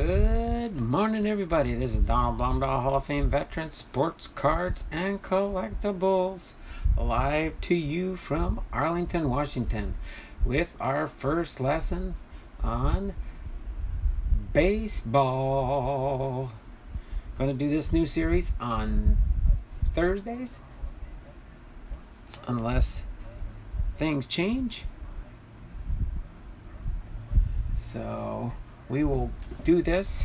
Good morning, everybody. This is Donald Blomdahl, Hall of Fame veteran, sports cards and collectibles, live to you from Arlington, Washington, with our first lesson on baseball. Going to do this new series on Thursdays, unless things change. So we will do this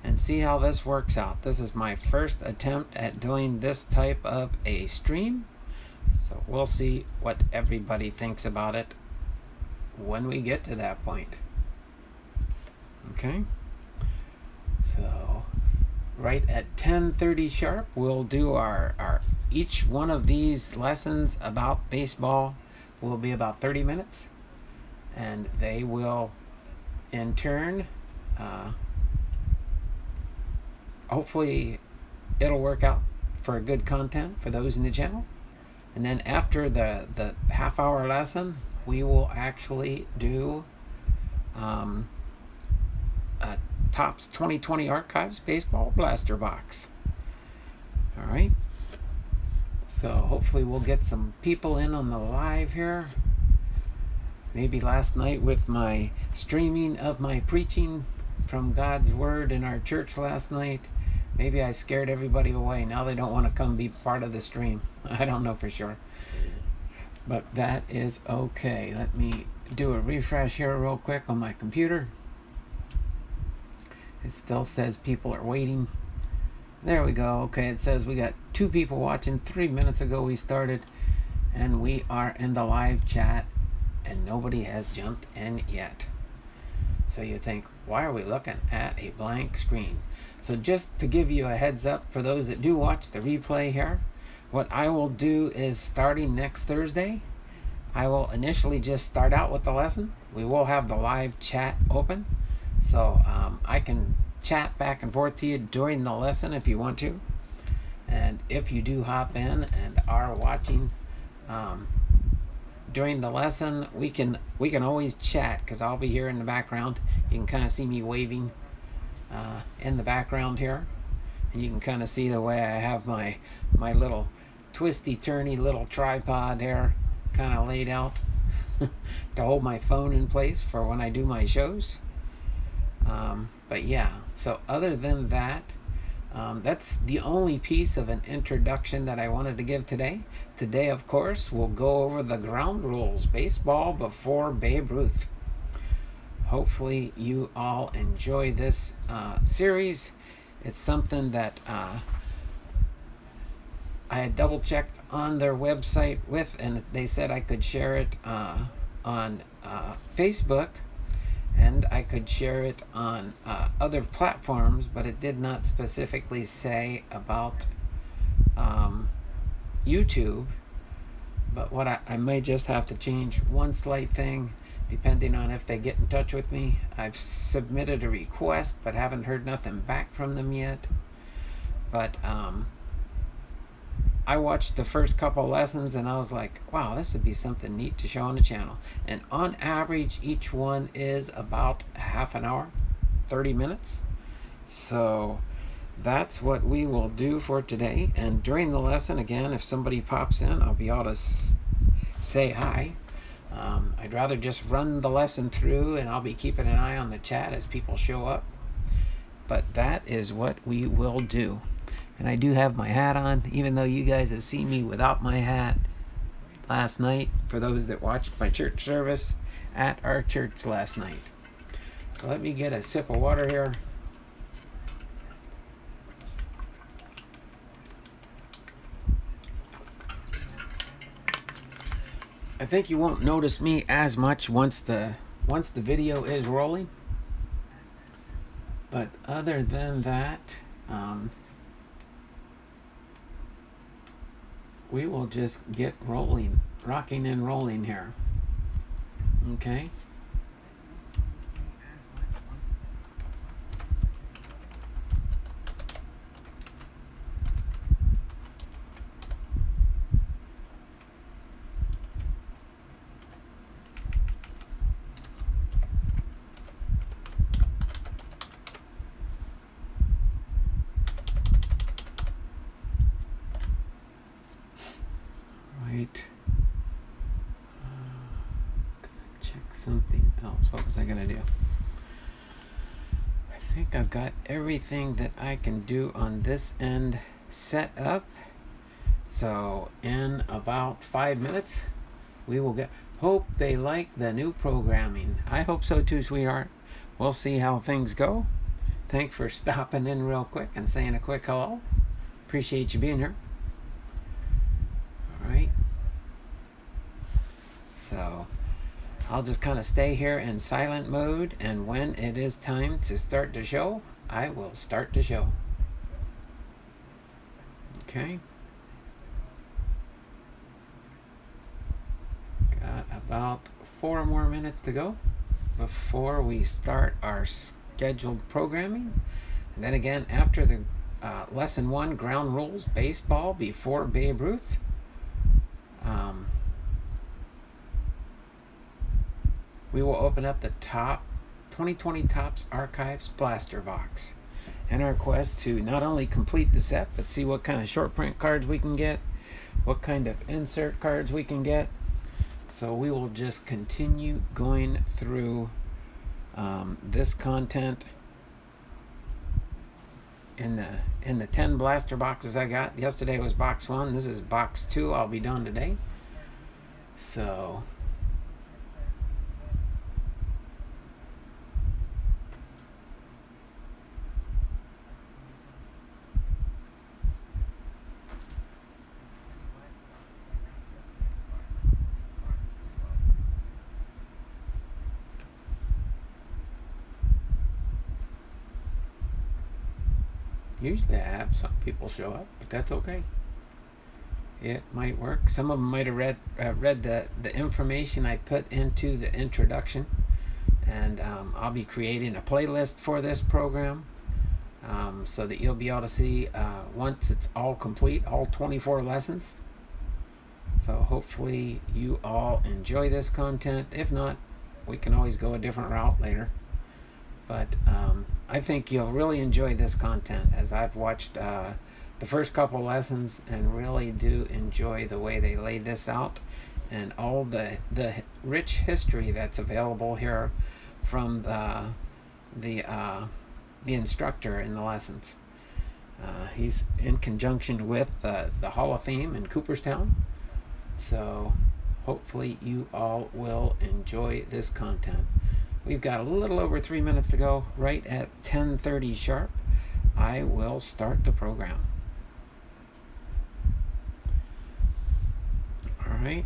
and see how this works out. This is my first attempt at doing this type of a stream, so we'll see what everybody thinks about it when we get to that point. Okay, so right at 10:30 sharp, we'll do our each one of these lessons about baseball will be about 30 minutes, and they will in turn, hopefully it'll work out for a good content for those in the channel. And then after the half-hour lesson, we will actually do a Topps 2020 Archives Baseball Blaster Box. All right, so hopefully we'll get some people in on the live here. Maybe last night with my streaming of my preaching from God's Word in our church last night, maybe I scared everybody away. Now they don't want to come be part of the stream. I don't know for sure. But that is okay. Let me do a refresh here real quick on my computer. It still says people are waiting. There we go. Okay, it says we got 2 people watching. 3 minutes ago we started, and we are in the live chat. And nobody has jumped in yet. So you think, why are we looking at a blank screen? So just to give you a heads up for those that do watch the replay here, what I will do is starting next Thursday, I will initially just start out with the lesson. We will have the live chat open, so I can chat back and forth to you during the lesson if you want to. And if you do hop in and are watching during the lesson, we can always chat, because I'll be here in the background. You can kind of see me waving in the background here, and you can kind of see the way I have my little twisty-turny little tripod here kind of laid out to hold my phone in place for when I do my shows. But yeah, so other than that, that's the only piece of an introduction that I wanted to give today. Today, of course, we'll go over the ground rules, baseball before Babe Ruth. Hopefully you all enjoy this series. It's something that I had double checked on their website with, and they said I could share it on Facebook, and I could share it on other platforms, but it did not specifically say about YouTube. But what I may just have to change one slight thing depending on if they get in touch with me. I've submitted a request but haven't heard nothing back from them yet. But I watched the first couple lessons and I was like, wow, this would be something neat to show on the channel. And on average, each one is about half an hour, 30 minutes. So that's what we will do for today. And during the lesson, again, if somebody pops in, I'll be able to say hi. I'd rather just run the lesson through, and I'll be keeping an eye on the chat as people show up. But that is what we will do. And I do have my hat on, even though you guys have seen me without my hat last night, for those that watched my church service at our church last night. So let me get a sip of water here. I think you won't notice me as much once the video is rolling. But other than that, we will just get rolling, rocking and rolling here. Okay. something else. What was I going to do? I think I've got everything that I can do on this end set up. So in about 5 minutes, we will get... Hope they like the new programming. I hope so too, sweetheart. We'll see how things go. Thanks for stopping in real quick and saying a quick hello. Appreciate you being here. All right. So I'll just kind of stay here in silent mode, and when it is time to start the show, I will start the show. Okay. Got about 4 more minutes to go before we start our scheduled programming. And then again, after the lesson 1, ground rules, baseball before Babe Ruth. We will open up the top 2020 Topps Archives blaster box in our quest to not only complete the set, but see what kind of short print cards we can get, what kind of insert cards we can get. So we will just continue going through this content in the 10 blaster boxes I got. Yesterday was box 1. This is box 2 I'll be done today. So usually I have some people show up, but that's okay. It might work. Some of them might have read the information I put into the introduction, and I'll be creating a playlist for this program so that you'll be able to see once it's all complete, all 24 lessons. So hopefully you all enjoy this content. If not, we can always go a different route later. But I think you'll really enjoy this content, as I've watched the first couple lessons and really do enjoy the way they laid this out and all the rich history that's available here from the instructor in the lessons. He's in conjunction with the Hall of Fame in Cooperstown. So hopefully you all will enjoy this content. We've got a little over 3 minutes to go. Right at 10:30 sharp, I will start the program. All right.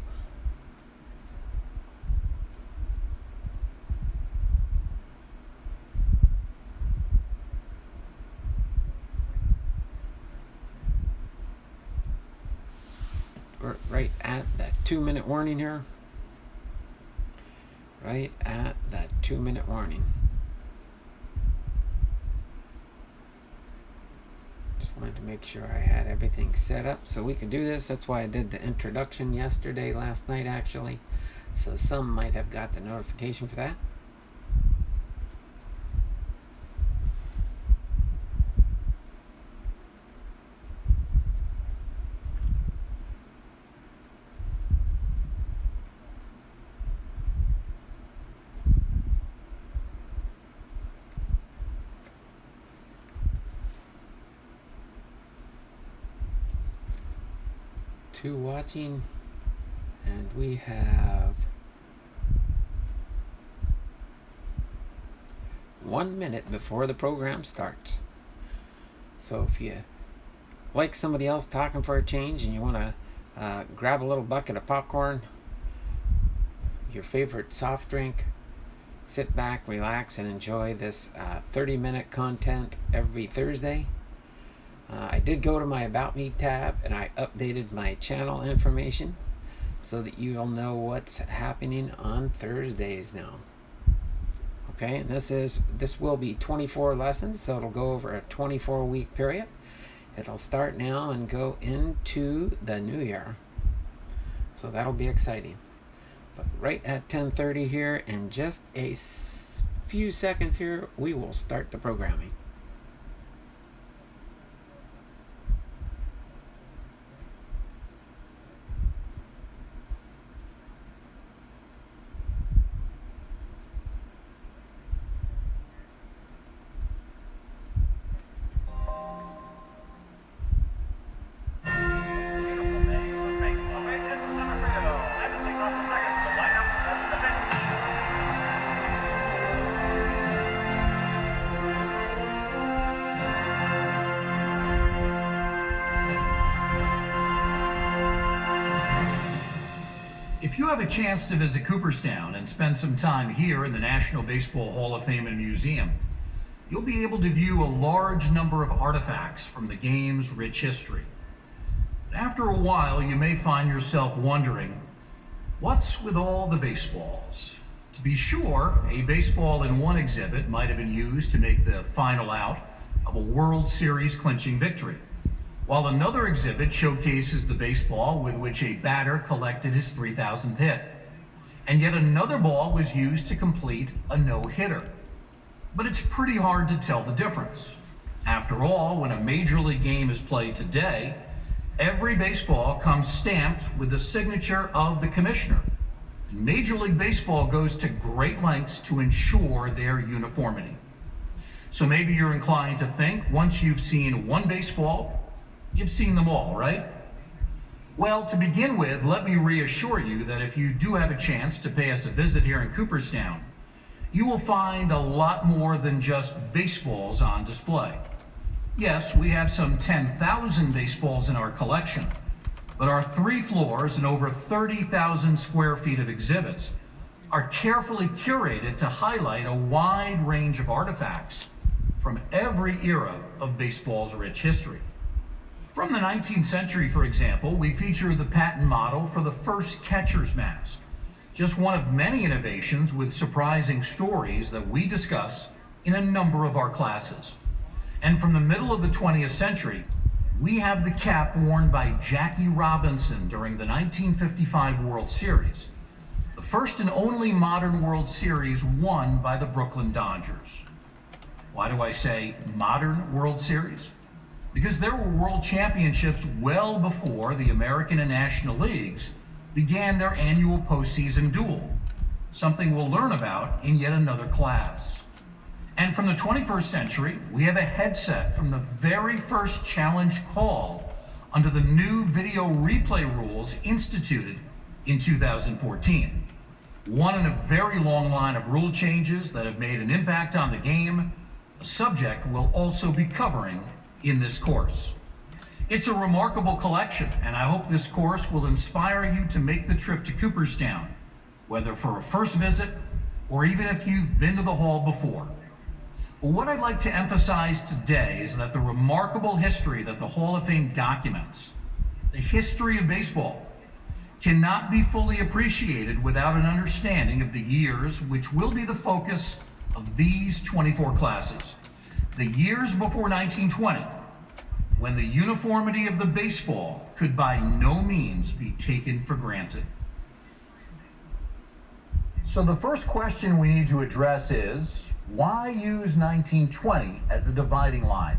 We're right at that 2-minute warning here. Right at that 2-minute warning. Just wanted to make sure I had everything set up so we could do this. That's why I did the introduction last night actually. So some might have got the notification for that. Two watching, and we have 1 minute before the program starts. So if you like somebody else talking for a change and you want to grab a little bucket of popcorn, your favorite soft drink, sit back, relax, and enjoy this 30-minute content every Thursday. I did go to my About Me tab and I updated my channel information so that you'll know what's happening on Thursdays now. Okay, and this will be 24 lessons, so it'll go over a 24-week period. It'll start now and go into the new year. So that'll be exciting. But right at 10:30 here, in just a few seconds here, we will start the programming. If you have a chance to visit Cooperstown and spend some time here in the National Baseball Hall of Fame and Museum, you'll be able to view a large number of artifacts from the game's rich history. After a while, you may find yourself wondering, what's with all the baseballs? To be sure, a baseball in one exhibit might have been used to make the final out of a World Series clinching victory, while another exhibit showcases the baseball with which a batter collected his 3,000th hit. And yet another ball was used to complete a no-hitter. But it's pretty hard to tell the difference. After all, when a major league game is played today, every baseball comes stamped with the signature of the commissioner. And Major League Baseball goes to great lengths to ensure their uniformity. So maybe you're inclined to think once you've seen one baseball, you've seen them all, right? Well, to begin with, let me reassure you that if you do have a chance to pay us a visit here in Cooperstown, you will find a lot more than just baseballs on display. Yes, we have some 10,000 baseballs in our collection, but our 3 floors and over 30,000 square feet of exhibits are carefully curated to highlight a wide range of artifacts from every era of baseball's rich history. From the 19th century, for example, we feature the patent model for the first catcher's mask, just one of many innovations with surprising stories that we discuss in a number of our classes. And from the middle of the 20th century, we have the cap worn by Jackie Robinson during the 1955 World Series, the first and only modern World Series won by the Brooklyn Dodgers. Why do I say modern World Series? Because there were world championships well before the American and National Leagues began their annual postseason duel, something we'll learn about in yet another class. And from the 21st century, we have a headset from the very first challenge call under the new video replay rules instituted in 2014. One in a very long line of rule changes that have made an impact on the game, a subject we'll also be covering in this course. It's a remarkable collection, and I hope this course will inspire you to make the trip to Cooperstown, whether for a first visit or even if you've been to the hall before. But what I'd like to emphasize today is that the remarkable history that the Hall of Fame documents, the history of baseball, cannot be fully appreciated without an understanding of the years which will be the focus of these 24 classes. The years before 1920, when the uniformity of the baseball could by no means be taken for granted. So the first question we need to address is, why use 1920 as a dividing line?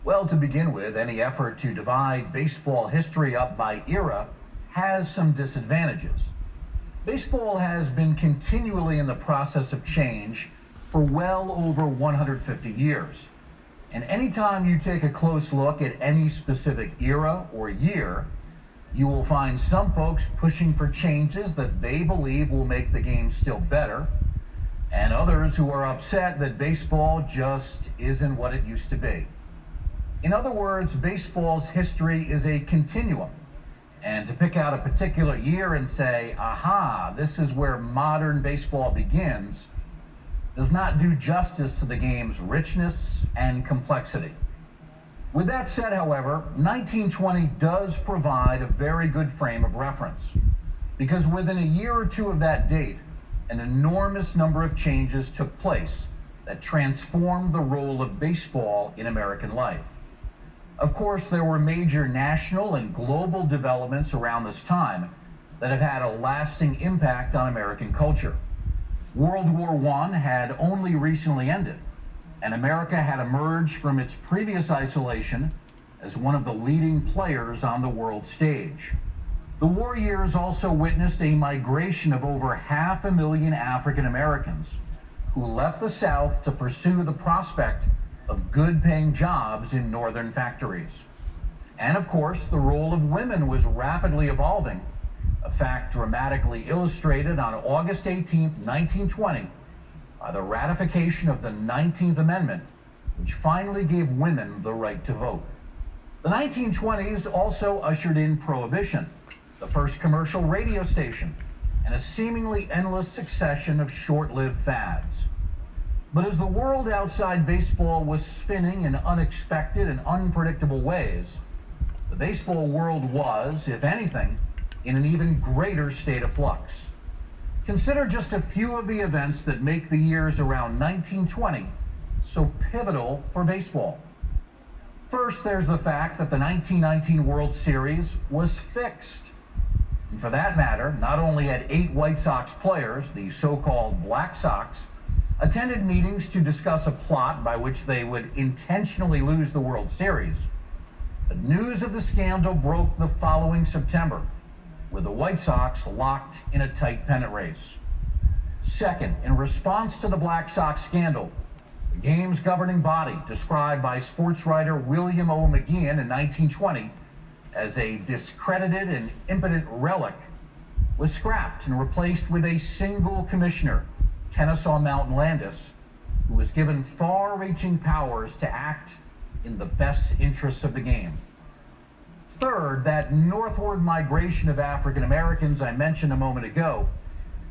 Well, to begin with, any effort to divide baseball history up by era has some disadvantages. Baseball has been continually in the process of change for well over 150 years. And anytime you take a close look at any specific era or year, you will find some folks pushing for changes that they believe will make the game still better, and others who are upset that baseball just isn't what it used to be. In other words, baseball's history is a continuum, and to pick out a particular year and say, aha, this is where modern baseball begins, does not do justice to the game's richness and complexity. With that said, however, 1920 does provide a very good frame of reference, because within a year or two of that date, an enormous number of changes took place that transformed the role of baseball in American life. Of course, there were major national and global developments around this time that have had a lasting impact on American culture. World War I had only recently ended, and America had emerged from its previous isolation as one of the leading players on the world stage. The war years also witnessed a migration of over 500,000 African Americans who left the South to pursue the prospect of good-paying jobs in northern factories. And of course, the role of women was rapidly evolving, a fact dramatically illustrated on August 18, 1920, by the ratification of the 19th Amendment, which finally gave women the right to vote. The 1920s also ushered in Prohibition, the first commercial radio station, and a seemingly endless succession of short-lived fads. But as the world outside baseball was spinning in unexpected and unpredictable ways, the baseball world was, if anything, in an even greater state of flux. Consider just a few of the events that make the years around 1920 so pivotal for baseball. First, there's the fact that the 1919 World Series was fixed. And for that matter, not only had 8 White Sox players, the so-called Black Sox, attended meetings to discuss a plot by which they would intentionally lose the World Series, but news of the scandal broke the following September, with the White Sox locked in a tight pennant race. Second, in response to the Black Sox scandal, the game's governing body, described by sports writer William O. McGeehan in 1920 as a discredited and impotent relic, was scrapped and replaced with a single commissioner, Kennesaw Mountain Landis, who was given far-reaching powers to act in the best interests of the game. Third, that northward migration of African Americans I mentioned a moment ago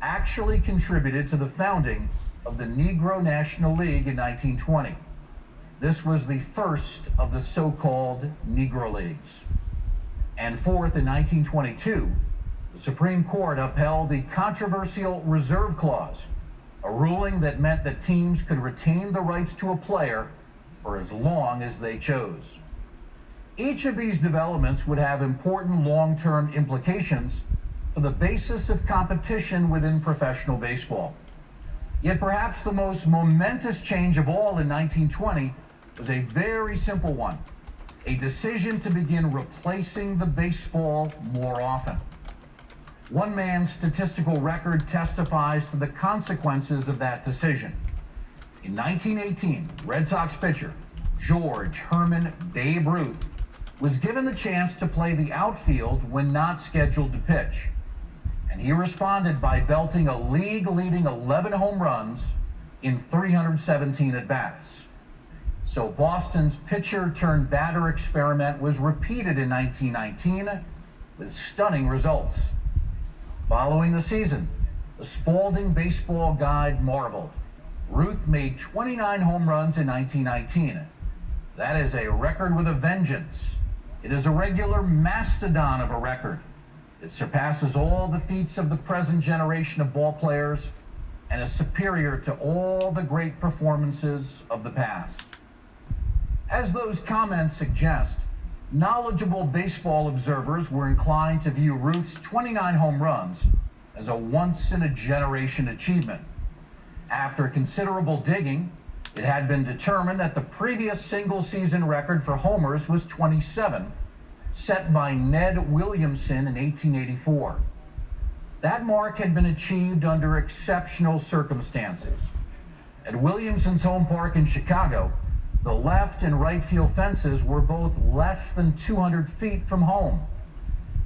actually contributed to the founding of the Negro National League in 1920. This was the first of the so-called Negro Leagues. And fourth, in 1922, the Supreme Court upheld the controversial Reserve Clause, a ruling that meant that teams could retain the rights to a player for as long as they chose. Each of these developments would have important long-term implications for the basis of competition within professional baseball. Yet perhaps the most momentous change of all in 1920 was a very simple one, a decision to begin replacing the baseball more often. One man's statistical record testifies to the consequences of that decision. In 1918, Red Sox pitcher George Herman Babe Ruth was given the chance to play the outfield when not scheduled to pitch, and he responded by belting a league-leading 11 home runs in 317 at-bats. So Boston's pitcher-turned-batter experiment was repeated in 1919 with stunning results. Following the season, the Spalding Baseball Guide marveled. Ruth made 29 home runs in 1919. That is a record with a vengeance. It is a regular mastodon of a record. It surpasses all the feats of the present generation of ball players and is superior to all the great performances of the past. As those comments suggest, knowledgeable baseball observers were inclined to view Ruth's 29 home runs as a once-in-a-generation achievement. After considerable digging, it had been determined that the previous single-season record for homers was 27, set by Ned Williamson in 1884. That mark had been achieved under exceptional circumstances. At Williamson's home park in Chicago, the left and right field fences were both less than 200 feet from home.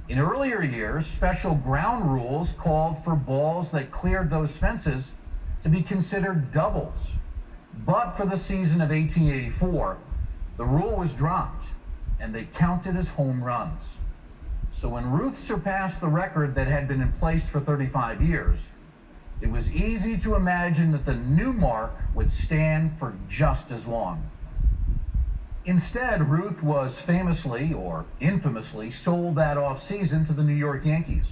In earlier years, special ground rules called for balls that cleared those fences to be considered doubles. But for the season of 1884, the rule was dropped, and they counted as home runs. So when Ruth surpassed the record that had been in place for 35 years, it was easy to imagine that the new mark would stand for just as long. Instead, Ruth was famously, or infamously, sold that offseason to the New York Yankees,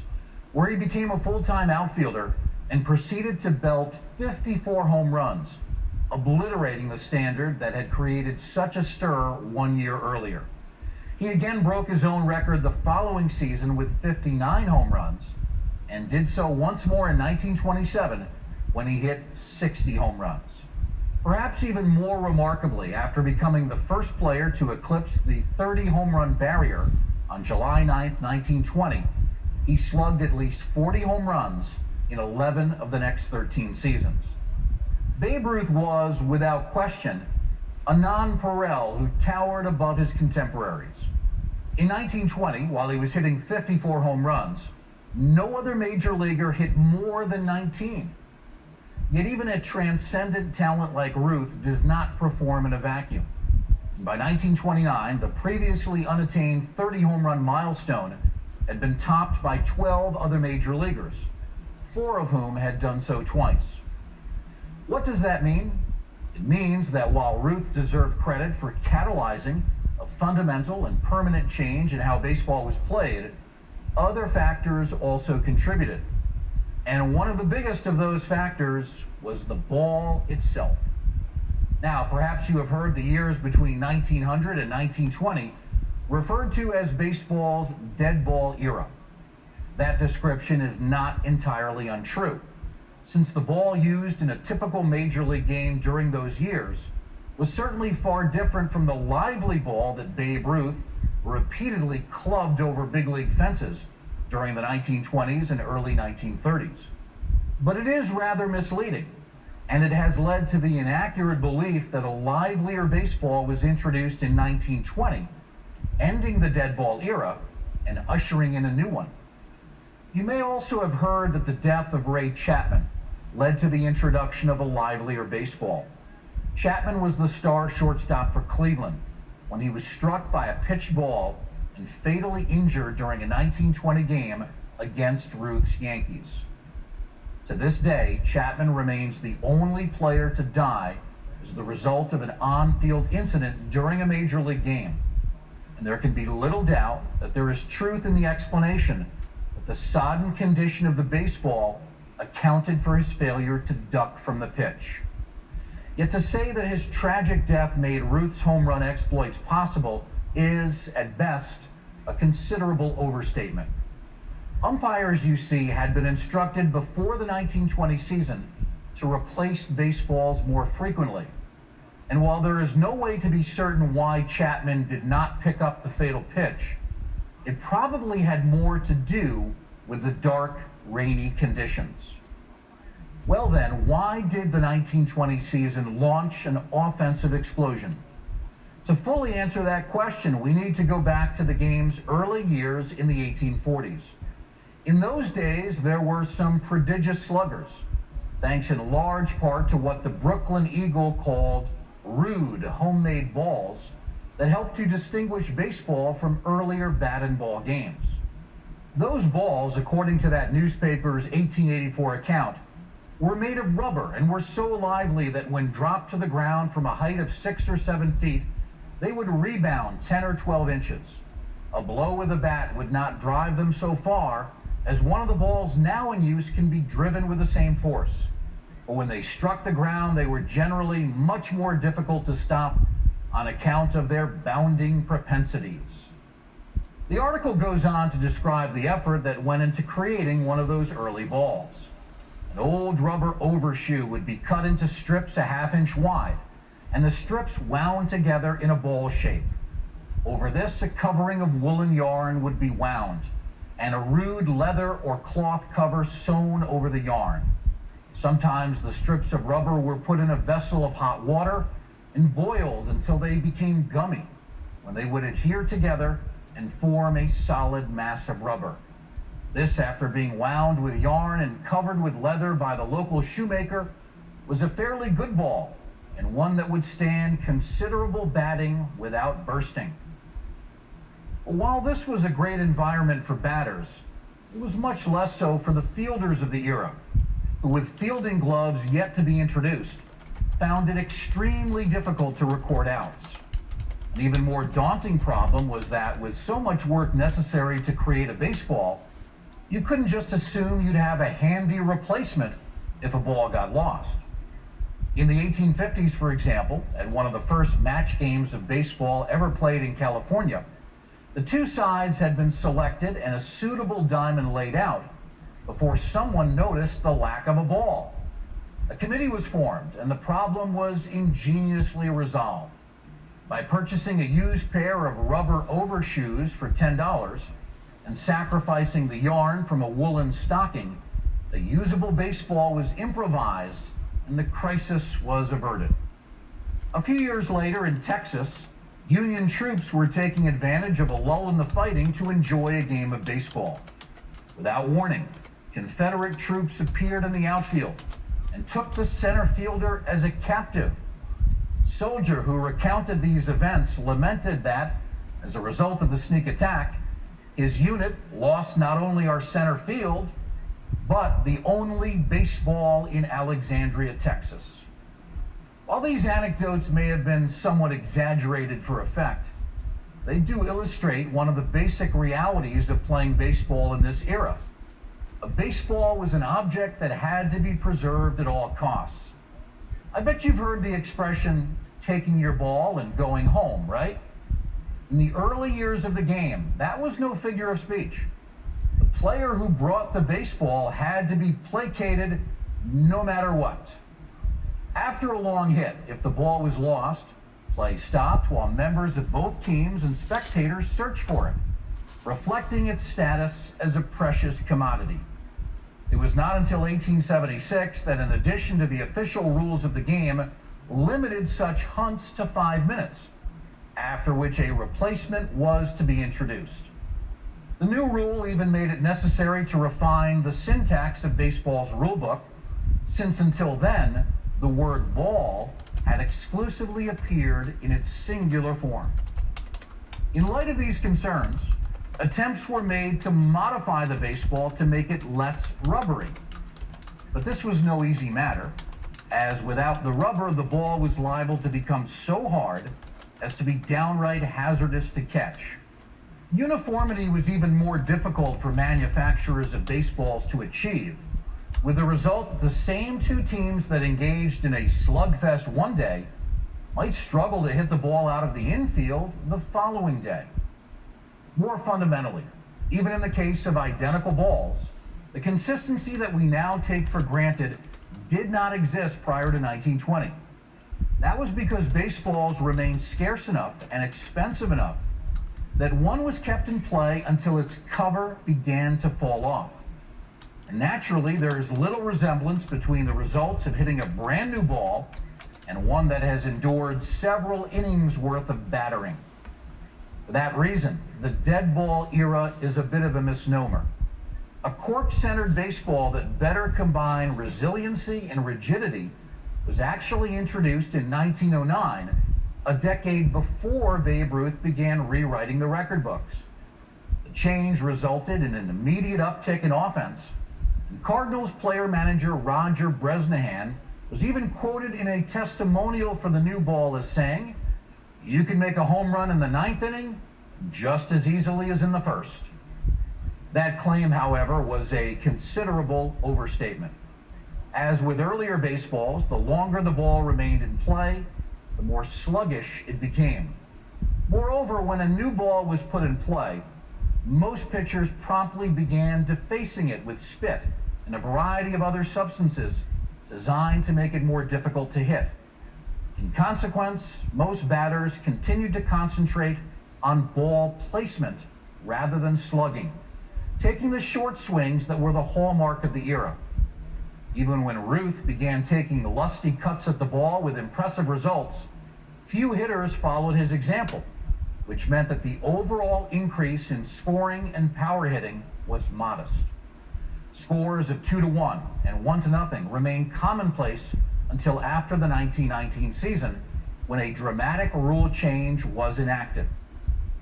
where he became a full-time outfielder and proceeded to belt 54 home runs, obliterating the standard that had created such a stir 1 year earlier. He again broke his own record the following season with 59 home runs, and did so once more in 1927 when he hit 60 home runs. Perhaps even more remarkably, after becoming the first player to eclipse the 30 home run barrier on July 9, 1920, he slugged at least 40 home runs in 11 of the next 13 seasons. Babe Ruth was, without question, a nonpareil who towered above his contemporaries. In 1920, while he was hitting 54 home runs, no other major leaguer hit more than 19. Yet even a transcendent talent like Ruth does not perform in a vacuum. And by 1929, the previously unattained 30 home run milestone had been topped by 12 other major leaguers, 4 of whom had done so twice. What does that mean? It means that while Ruth deserved credit for catalyzing a fundamental and permanent change in how baseball was played, other factors also contributed. And one of the biggest of those factors was the ball itself. Now, perhaps you have heard the years between 1900 and 1920 referred to as baseball's dead ball era. That description is not entirely untrue, since the ball used in a typical major league game during those years was certainly far different from the lively ball that Babe Ruth repeatedly clubbed over big league fences during the 1920s and early 1930s. But it is rather misleading, and it has led to the inaccurate belief that a livelier baseball was introduced in 1920, ending the dead ball era and ushering in a new one. You may also have heard that the death of Ray Chapman led to the introduction of a livelier baseball. Chapman was the star shortstop for Cleveland when he was struck by a pitched ball and fatally injured during a 1920 game against Ruth's Yankees. To this day, Chapman remains the only player to die as the result of an on-field incident during a major league game. And there can be little doubt that there is truth in the explanation that the sodden condition of the baseball accounted for his failure to duck from the pitch. Yet to say that his tragic death made Ruth's home run exploits possible is, at best, a considerable overstatement. Umpires, you see, had been instructed before the 1920 season to replace baseballs more frequently. And while there is no way to be certain why Chapman did not pick up the fatal pitch, it probably had more to do with the dark, rainy conditions. Well then, why did the 1920 season launch an offensive explosion? To fully answer that question, we need to go back to the game's early years in the 1840s. In those days, there were some prodigious sluggers, thanks in large part to what the Brooklyn Eagle called rude homemade balls that helped to distinguish baseball from earlier bat and ball games. Those balls, according to that newspaper's 1884 account, were made of rubber and were so lively that when dropped to the ground from a height of 6 or 7 feet, they would rebound 10 or 12 inches. A blow with a bat would not drive them so far, as one of the balls now in use can be driven with the same force. But when they struck the ground, they were generally much more difficult to stop on account of their bounding propensities. The article goes on to describe the effort that went into creating one of those early balls. An old rubber overshoe would be cut into strips a half-inch wide, and the strips wound together in a ball shape. Over this, a covering of woolen yarn would be wound, and a rude leather or cloth cover sewn over the yarn. Sometimes the strips of rubber were put in a vessel of hot water and boiled until they became gummy, when they would adhere together and form a solid mass of rubber. This, after being wound with yarn and covered with leather by the local shoemaker, was a fairly good ball, and one that would stand considerable batting without bursting. While this was a great environment for batters, it was much less so for the fielders of the era, who, with fielding gloves yet to be introduced, found it extremely difficult to record outs. An even more daunting problem was that with so much work necessary to create a baseball, you couldn't just assume you'd have a handy replacement if a ball got lost. In the 1850s, for example, at one of the first match games of baseball ever played in California, the two sides had been selected and a suitable diamond laid out before someone noticed the lack of a ball. A committee was formed, and the problem was ingeniously resolved. By purchasing a used pair of rubber overshoes for $10 and sacrificing the yarn from a woolen stocking, a usable baseball was improvised and the crisis was averted. A few years later in Texas, Union troops were taking advantage of a lull in the fighting to enjoy a game of baseball. Without warning, Confederate troops appeared in the outfield and took the center fielder as a captive. The soldier who recounted these events lamented that, as a result of the sneak attack, His unit lost not only our center field, but the only baseball in Alexandria, Texas. While these anecdotes may have been somewhat exaggerated for effect, they do illustrate one of the basic realities of playing baseball in this era. A baseball was an object that had to be preserved at all costs. I bet you've heard the expression, taking your ball and going home, right? In the early years of the game, that was no figure of speech. The player who brought the baseball had to be placated no matter what. After a long hit, if the ball was lost, play stopped while members of both teams and spectators searched for it, reflecting its status as a precious commodity. It was not until 1876 that, in addition to the official rules of the game, limited such hunts to 5 minutes, after which a replacement was to be introduced. The new rule even made it necessary to refine the syntax of baseball's rulebook, since until then, the word ball had exclusively appeared in its singular form. In light of these concerns, attempts were made to modify the baseball to make it less rubbery. But this was no easy matter, as without the rubber, the ball was liable to become so hard as to be downright hazardous to catch. Uniformity was even more difficult for manufacturers of baseballs to achieve, with the result that the same two teams that engaged in a slugfest one day might struggle to hit the ball out of the infield the following day. More fundamentally, even in the case of identical balls, the consistency that we now take for granted did not exist prior to 1920. That was because baseballs remained scarce enough and expensive enough that one was kept in play until its cover began to fall off. And naturally, there is little resemblance between the results of hitting a brand new ball and one that has endured several innings worth of battering. For that reason, the dead ball era is a bit of a misnomer. A cork-centered baseball that better combined resiliency and rigidity was actually introduced in 1909, a decade before Babe Ruth began rewriting the record books. The change resulted in an immediate uptick in offense, and Cardinals player-manager Roger Bresnahan was even quoted in a testimonial for the new ball as saying, "You can make a home run in the 9th inning just as easily as in the 1st." That claim, however, was a considerable overstatement. As with earlier baseballs, the longer the ball remained in play, the more sluggish it became. Moreover, when a new ball was put in play, most pitchers promptly began defacing it with spit and a variety of other substances designed to make it more difficult to hit. In consequence, most batters continued to concentrate on ball placement rather than slugging, taking the short swings that were the hallmark of the era. Even when Ruth began taking lusty cuts at the ball with impressive results, few hitters followed his example, which meant that the overall increase in scoring and power hitting was modest. Scores of 2-1 and 1-0 remained commonplace until after the 1919 season, when a dramatic rule change was enacted.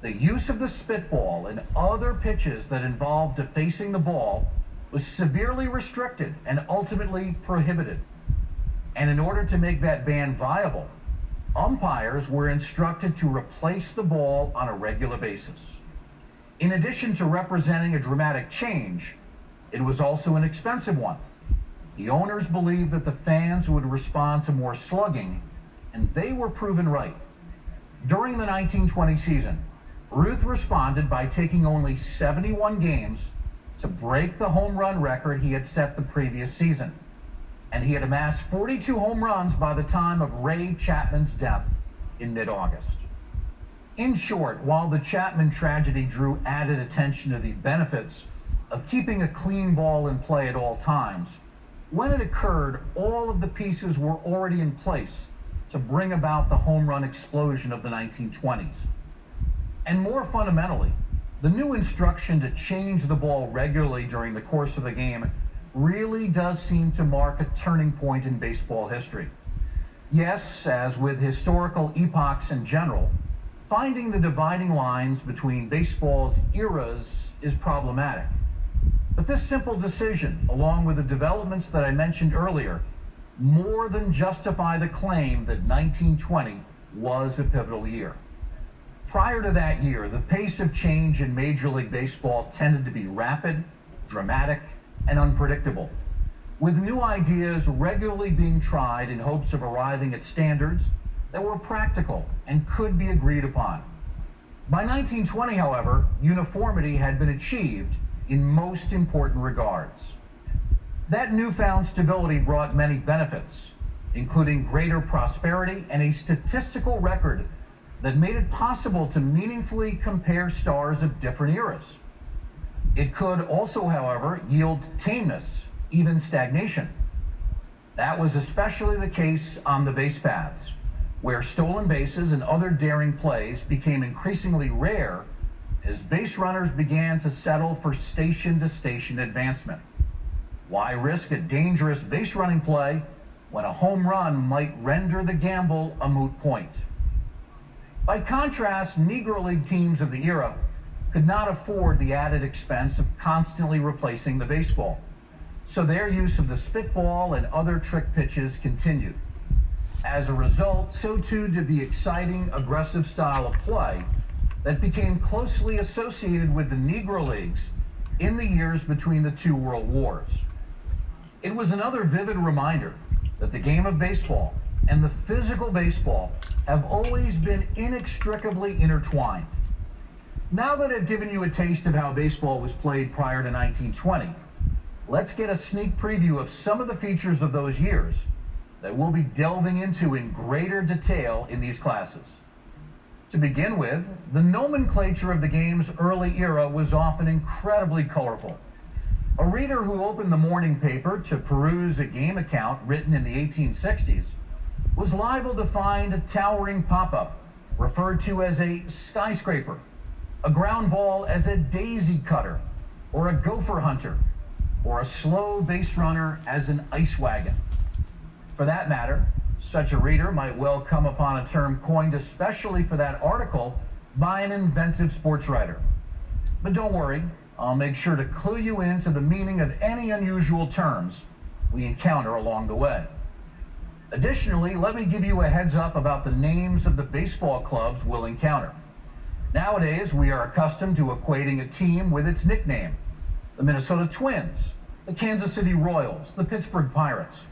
The use of the spitball and other pitches that involved defacing the ball was severely restricted and ultimately prohibited. And in order to make that ban viable, umpires were instructed to replace the ball on a regular basis. In addition to representing a dramatic change, it was also an expensive one. The owners believed that the fans would respond to more slugging, and they were proven right. During the 1920 season, Ruth responded by taking only 71 games to break the home run record he had set the previous season, and he had amassed 42 home runs by the time of Ray Chapman's death in mid-August. In short, while the Chapman tragedy drew added attention to the benefits of keeping a clean ball in play at all times, when it occurred, all of the pieces were already in place to bring about the home run explosion of the 1920s. And more fundamentally, the new instruction to change the ball regularly during the course of the game really does seem to mark a turning point in baseball history. Yes, as with historical epochs in general, finding the dividing lines between baseball's eras is problematic. But this simple decision, along with the developments that I mentioned earlier, more than justify the claim that 1920 was a pivotal year. Prior to that year, the pace of change in Major League Baseball tended to be rapid, dramatic, and unpredictable, with new ideas regularly being tried in hopes of arriving at standards that were practical and could be agreed upon. By 1920, however, uniformity had been achieved in most important regards. That newfound stability brought many benefits, including greater prosperity and a statistical record that made it possible to meaningfully compare stars of different eras. It could also, however, yield tameness, even stagnation. That was especially the case on the base paths, where stolen bases and other daring plays became increasingly rare as base runners began to settle for station-to-station advancement. Why risk a dangerous base running play when a home run might render the gamble a moot point? By contrast, Negro League teams of the era could not afford the added expense of constantly replacing the baseball, so their use of the spitball and other trick pitches continued. As a result, so too did the exciting, aggressive style of play that became closely associated with the Negro Leagues in the years between the two world wars. It was another vivid reminder that the game of baseball and the physical baseball have always been inextricably intertwined. Now that I've given you a taste of how baseball was played prior to 1920, let's get a sneak preview of some of the features of those years that we'll be delving into in greater detail in these classes. To begin with, the nomenclature of the game's early era was often incredibly colorful. A reader who opened the morning paper to peruse a game account written in the 1860s was liable to find a towering pop-up referred to as a skyscraper, a ground ball as a daisy cutter, or a gopher hunter, or a slow base runner as an ice wagon. For that matter, such a reader might well come upon a term coined especially for that article by an inventive sports writer. But don't worry, I'll make sure to clue you in to the meaning of any unusual terms we encounter along the way. Additionally, let me give you a heads up about the names of the baseball clubs we'll encounter. Nowadays, we are accustomed to equating a team with its nickname: the Minnesota Twins, the Kansas City Royals, the Pittsburgh Pirates,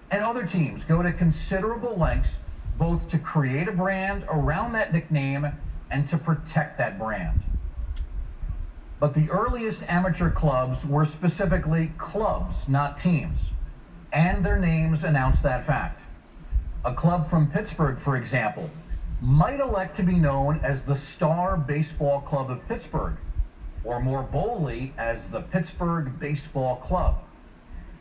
and other teams go to considerable lengths both to create a brand around that nickname and to protect that brand. But the earliest amateur clubs were specifically clubs, not teams, and their names announce that fact. A club from Pittsburgh, for example, might elect to be known as the Star Baseball Club of Pittsburgh, or more boldly as the Pittsburgh Baseball Club.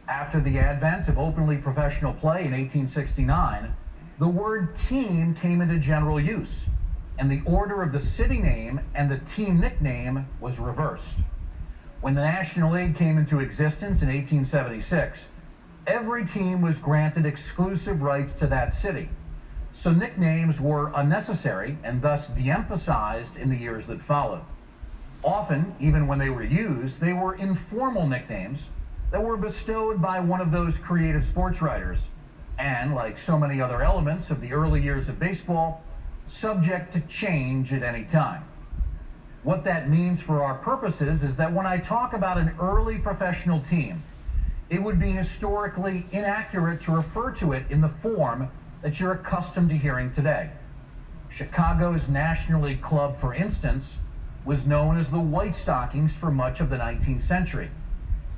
After the advent of openly professional play in 1869, the word team came into general use, and the order of the city name and the team nickname was reversed. When the National League came into existence in 1876, every team was granted exclusive rights to that city, so nicknames were unnecessary and thus de-emphasized in the years that followed. Often, even when they were used, they were informal nicknames that were bestowed by one of those creative sports writers, and, like so many other elements of the early years of baseball, subject to change at any time. What that means for our purposes is that when I talk about an early professional team, it would be historically inaccurate to refer to it in the form that you're accustomed to hearing today. Chicago's National League club, for instance, was known as the White Stockings for much of the 19th century,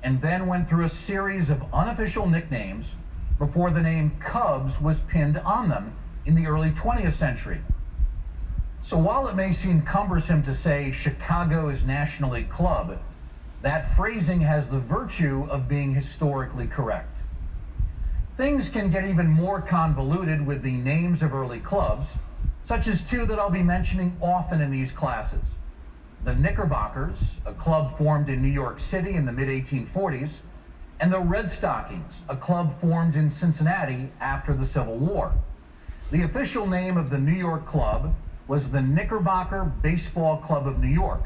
and then went through a series of unofficial nicknames before the name Cubs was pinned on them in the early 20th century. So while it may seem cumbersome to say Chicago's National League club, that phrasing has the virtue of being historically correct. Things can get even more convoluted with the names of early clubs, such as two that I'll be mentioning often in these classes. The Knickerbockers, a club formed in New York City in the mid-1840s, and the Red Stockings, a club formed in Cincinnati after the Civil War. The official name of the New York club was the Knickerbocker Baseball Club of New York.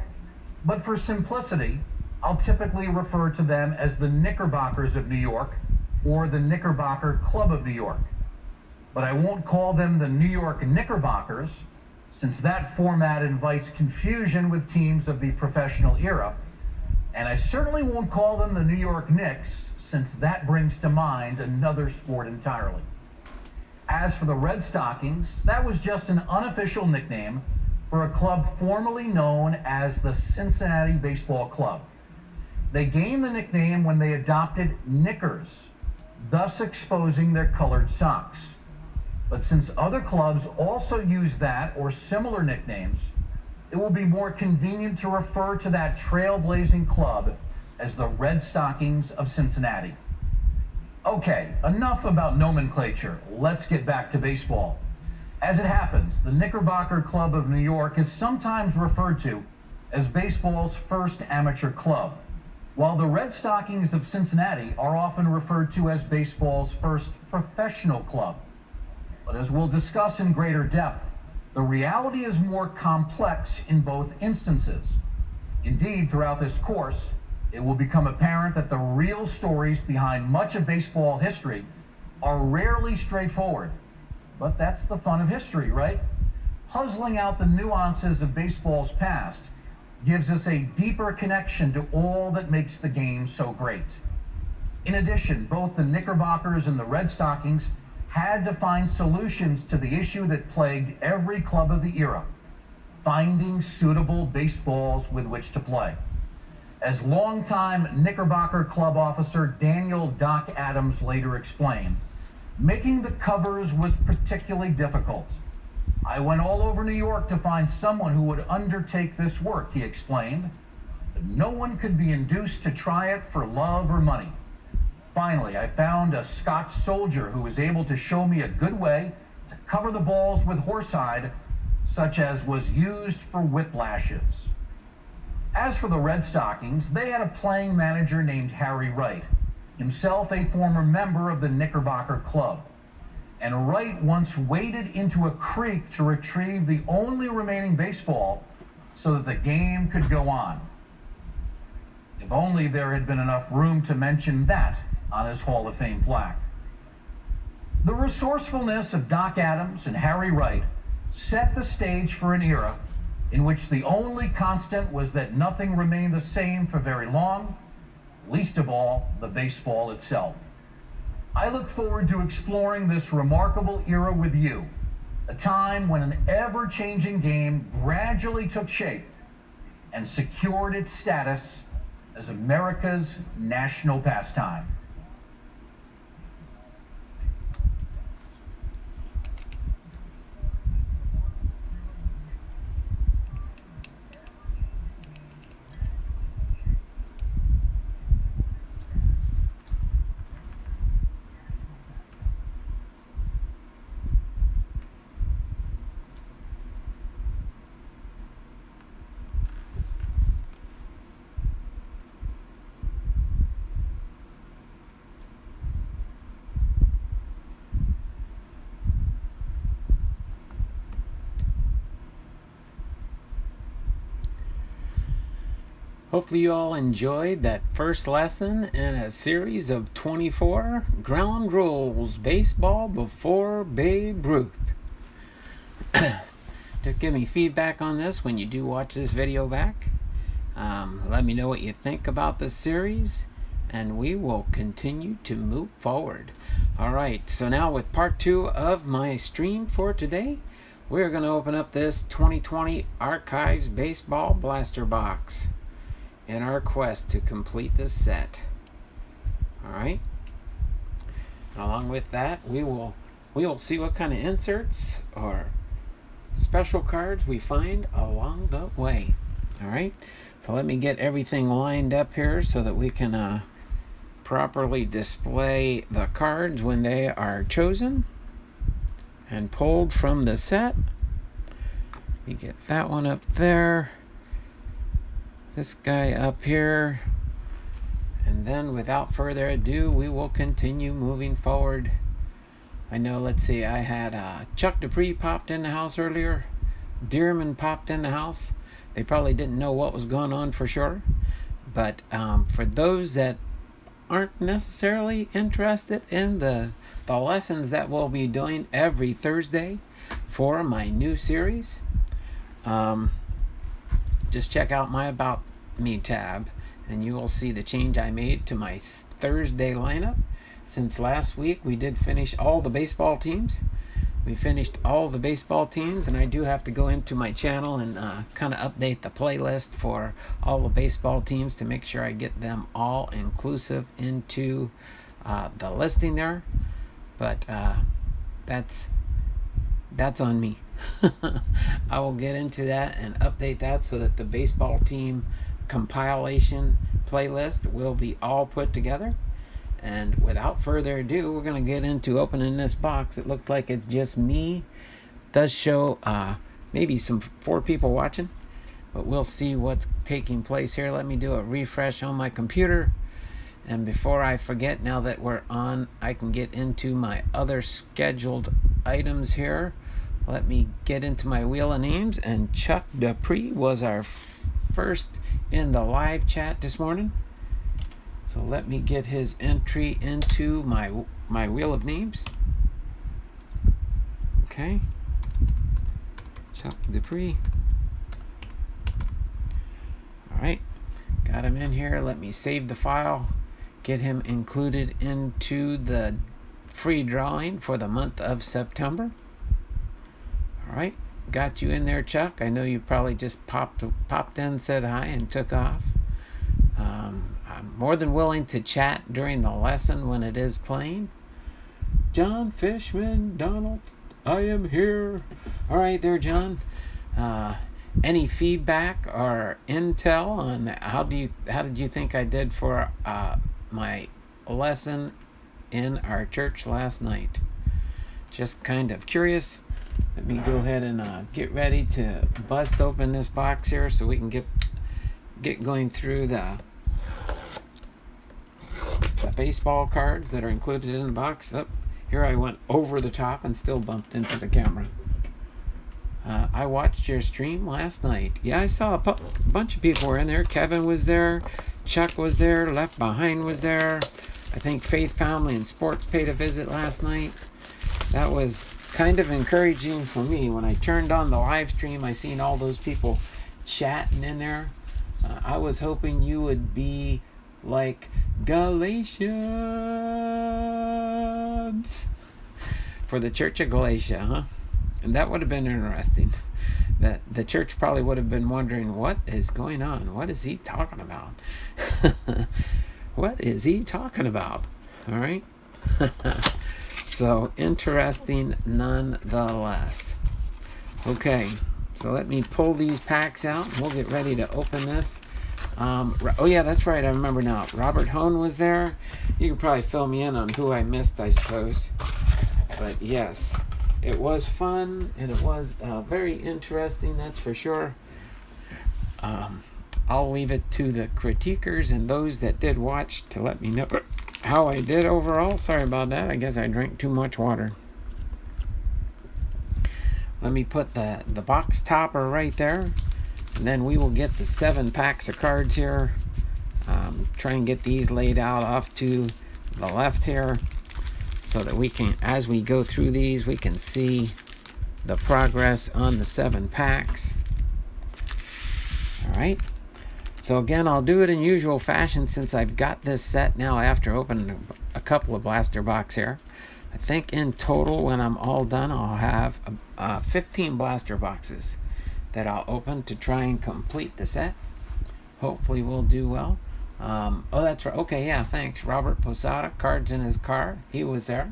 But for simplicity, I'll typically refer to them as the Knickerbockers of New York or the Knickerbocker Club of New York. But I won't call them the New York Knickerbockers, since that format invites confusion with teams of the professional era. And I certainly won't call them the New York Knicks, since that brings to mind another sport entirely. As for the Red Stockings, that was just an unofficial nickname for a club formerly known as the Cincinnati Baseball Club. They gained the nickname when they adopted knickers, thus exposing their colored socks. But since other clubs also use that or similar nicknames, it will be more convenient to refer to that trailblazing club as the Red Stockings of Cincinnati. Okay, enough about nomenclature. Let's get back to baseball. As it happens, the Knickerbocker Club of New York is sometimes referred to as baseball's first amateur club, while the Red Stockings of Cincinnati are often referred to as baseball's first professional club. But as we'll discuss in greater depth, the reality is more complex in both instances. Indeed, throughout this course, it will become apparent that the real stories behind much of baseball history are rarely straightforward. But that's the fun of history, right? Puzzling out the nuances of baseball's past gives us a deeper connection to all that makes the game so great. In addition, both the Knickerbockers and the Red Stockings had to find solutions to the issue that plagued every club of the era: finding suitable baseballs with which to play. As longtime Knickerbocker club officer Daniel Doc Adams later explained, making the covers was particularly difficult. I went all over New York to find someone who would undertake this work, he explained, but no one could be induced to try it for love or money. Finally, I found a Scotch soldier who was able to show me a good way to cover the balls with horsehide, such as was used for whiplashes. As for the Red Stockings, they had a playing manager named Harry Wright, himself a former member of the Knickerbocker Club. And Wright once waded into a creek to retrieve the only remaining baseball so that the game could go on. If only there had been enough room to mention that on his Hall of Fame plaque. The resourcefulness of Doc Adams and Harry Wright set the stage for an era in which the only constant was that nothing remained the same for very long, least of all the baseball itself. I look forward to exploring this remarkable era with you, a time when an ever-changing game gradually took shape and secured its status as America's national pastime. Hopefully you all enjoyed that first lesson in a series of 24 ground rules baseball before Babe Ruth. Just give me feedback on this when you do watch this video back. Let me know what you think about this series, and we will continue to move forward. Alright, so now with part 2 of my stream for today, we're going to open up this 2020 Archives Baseball Blaster Box in our quest to complete this set. Alright, along with that, we will see what kind of inserts or special cards we find along the way. Alright, so let me get everything lined up here so that we can properly display the cards when they are chosen and pulled from the set. Let me get that one up there, this guy up here, and then without further ado, we will continue moving forward. I know, let's see, I had Chuck Dupree popped in the house earlier. Deerman popped in the house. They probably didn't know what was going on for sure. But for those that aren't necessarily interested in the lessons that we'll be doing every Thursday for my new series, just check out my About Me tab, and you will see the change I made to my Thursday lineup. Since last week, we did finish all the baseball teams. We finished all the baseball teams, and I do have to go into my channel and kind of update the playlist for all the baseball teams to make sure I get them all inclusive into the listing there. But that's on me. I will get into that and update that so that the baseball team compilation playlist will be all put together. And without further ado, we're going to get into opening this box. It looks like it's just me. It does show maybe 4 people watching, but we'll see what's taking place here. Let me do a refresh on my computer. And before I forget, now that we're on, I can get into my other scheduled items here. Let me get into my wheel of names. And Chuck Dupree was our first in the live chat this morning. So let me get his entry into my wheel of names. Okay. Chuck Dupree. All right. Got him in here. Let me save the file. Get him included into the free drawing for the month of September. All right. Got you in there, Chuck. I know you probably just popped in, said hi, and took off. I'm more than willing to chat during the lesson when it is playing. John Fishman, Donald, I am here. All right there, John. Any feedback or intel on how did you think I did for my lesson in our church last night? Just kind of curious. Let me go ahead and get ready to bust open this box here so we can get going through the baseball cards that are included in the box. Oh, here I went over the top and still bumped into the camera. I watched your stream last night. Yeah, I saw a bunch of people were in there. Kevin was there. Chuck was there. Left Behind was there. I think Faith, Family, and Sports paid a visit last night. That was kind of encouraging for me. When I turned on the live stream, I seen all those people chatting in there. I was hoping you would be like Galatians for the Church of Galatia, huh? And that would have been interesting. That the church probably would have been wondering, what is going on? What is he talking about? What is he talking about? All right. So interesting nonetheless. Okay, so let me pull these packs out and we'll get ready to open this. Oh yeah, that's right, I remember now. Robert Hone was there. You could probably fill me in on who I missed, I suppose. But yes, it was fun and it was very interesting, that's for sure. I'll leave it to the critiquers and those that did watch to let me know how I did overall. Sorry about that. I guess I drank too much water. Let me put the box topper right there. And then we will get the 7 packs of cards here. Try and get these laid out off to the left here so that we can, as we go through these, we can see the progress on the 7 packs. All right. So again, I'll do it in usual fashion since I've got this set now after opening a couple of blaster box here. I think in total, when I'm all done, I'll have 15 blaster boxes that I'll open to try and complete the set. Hopefully we'll do well. Oh, that's right. Okay, yeah, thanks. Robert Posada, cards in his car. He was there.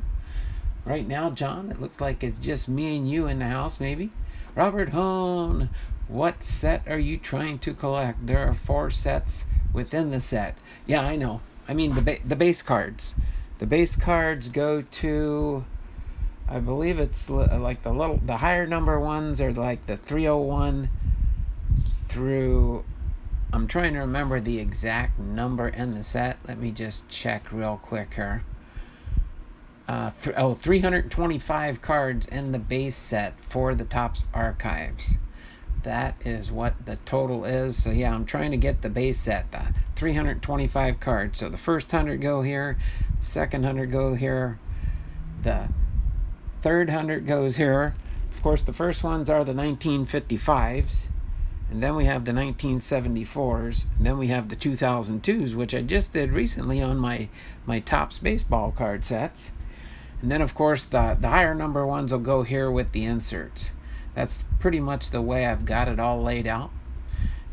Right now, John, it looks like it's just me and you in the house, maybe. Robert Hone, what set are you trying to collect? There are 4 sets within the set. Yeah, I know. I mean the base cards. The base cards go to, I believe it's like the higher number ones are like the 301 through, I'm trying to remember the exact number in the set. Let me just check real quick here. 325 cards in the base set for the Topps Archives. that is what the total is. So yeah, I'm trying to get the base set, the 325 cards. So the first 100 go here, the second 100 go here, the third 100 goes here. Of course, the first ones are the 1955s, and then we have the 1974s, and then we have the 2002s, which I just did recently on my Topps baseball card sets. And then, of course, the higher number ones will go here with the inserts. That's pretty much the way I've got it all laid out.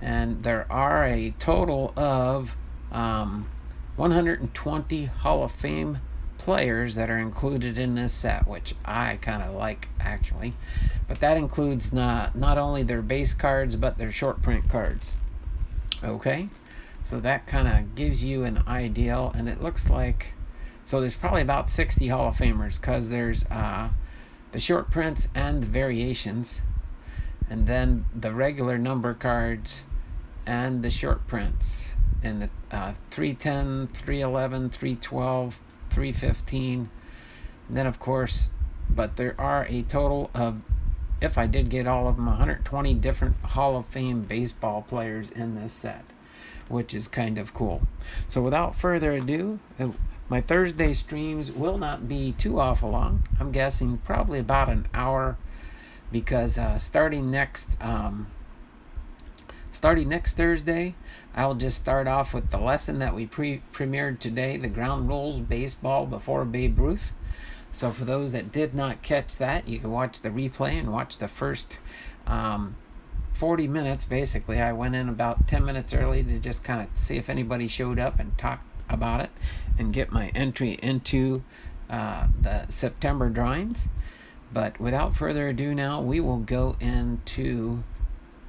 And there are a total of 120 Hall of Fame players that are included in this set, which I kind of like, actually. But that includes not only their base cards, but their short print cards. Okay? So that kind of gives you an idea, and it looks like, so there's probably about 60 Hall of Famers, because there's the short prints and the variations, and then the regular number cards and the short prints, and the 310, 311, 312, 315, and then of course, but there are a total of, if I did get all of them, 120 different Hall of Fame baseball players in this set, which is kind of cool. So without further ado, my Thursday streams will not be too awful long. I'm guessing probably about an hour, because starting next Thursday, I'll just start off with the lesson that we premiered today, the ground rules baseball before Babe Ruth. So for those that did not catch that, you can watch the replay and watch the first 40 minutes. Basically, I went in about 10 minutes early to just kind of see if anybody showed up and talk about it and get my entry into the September drawings. But without further ado, now we will go into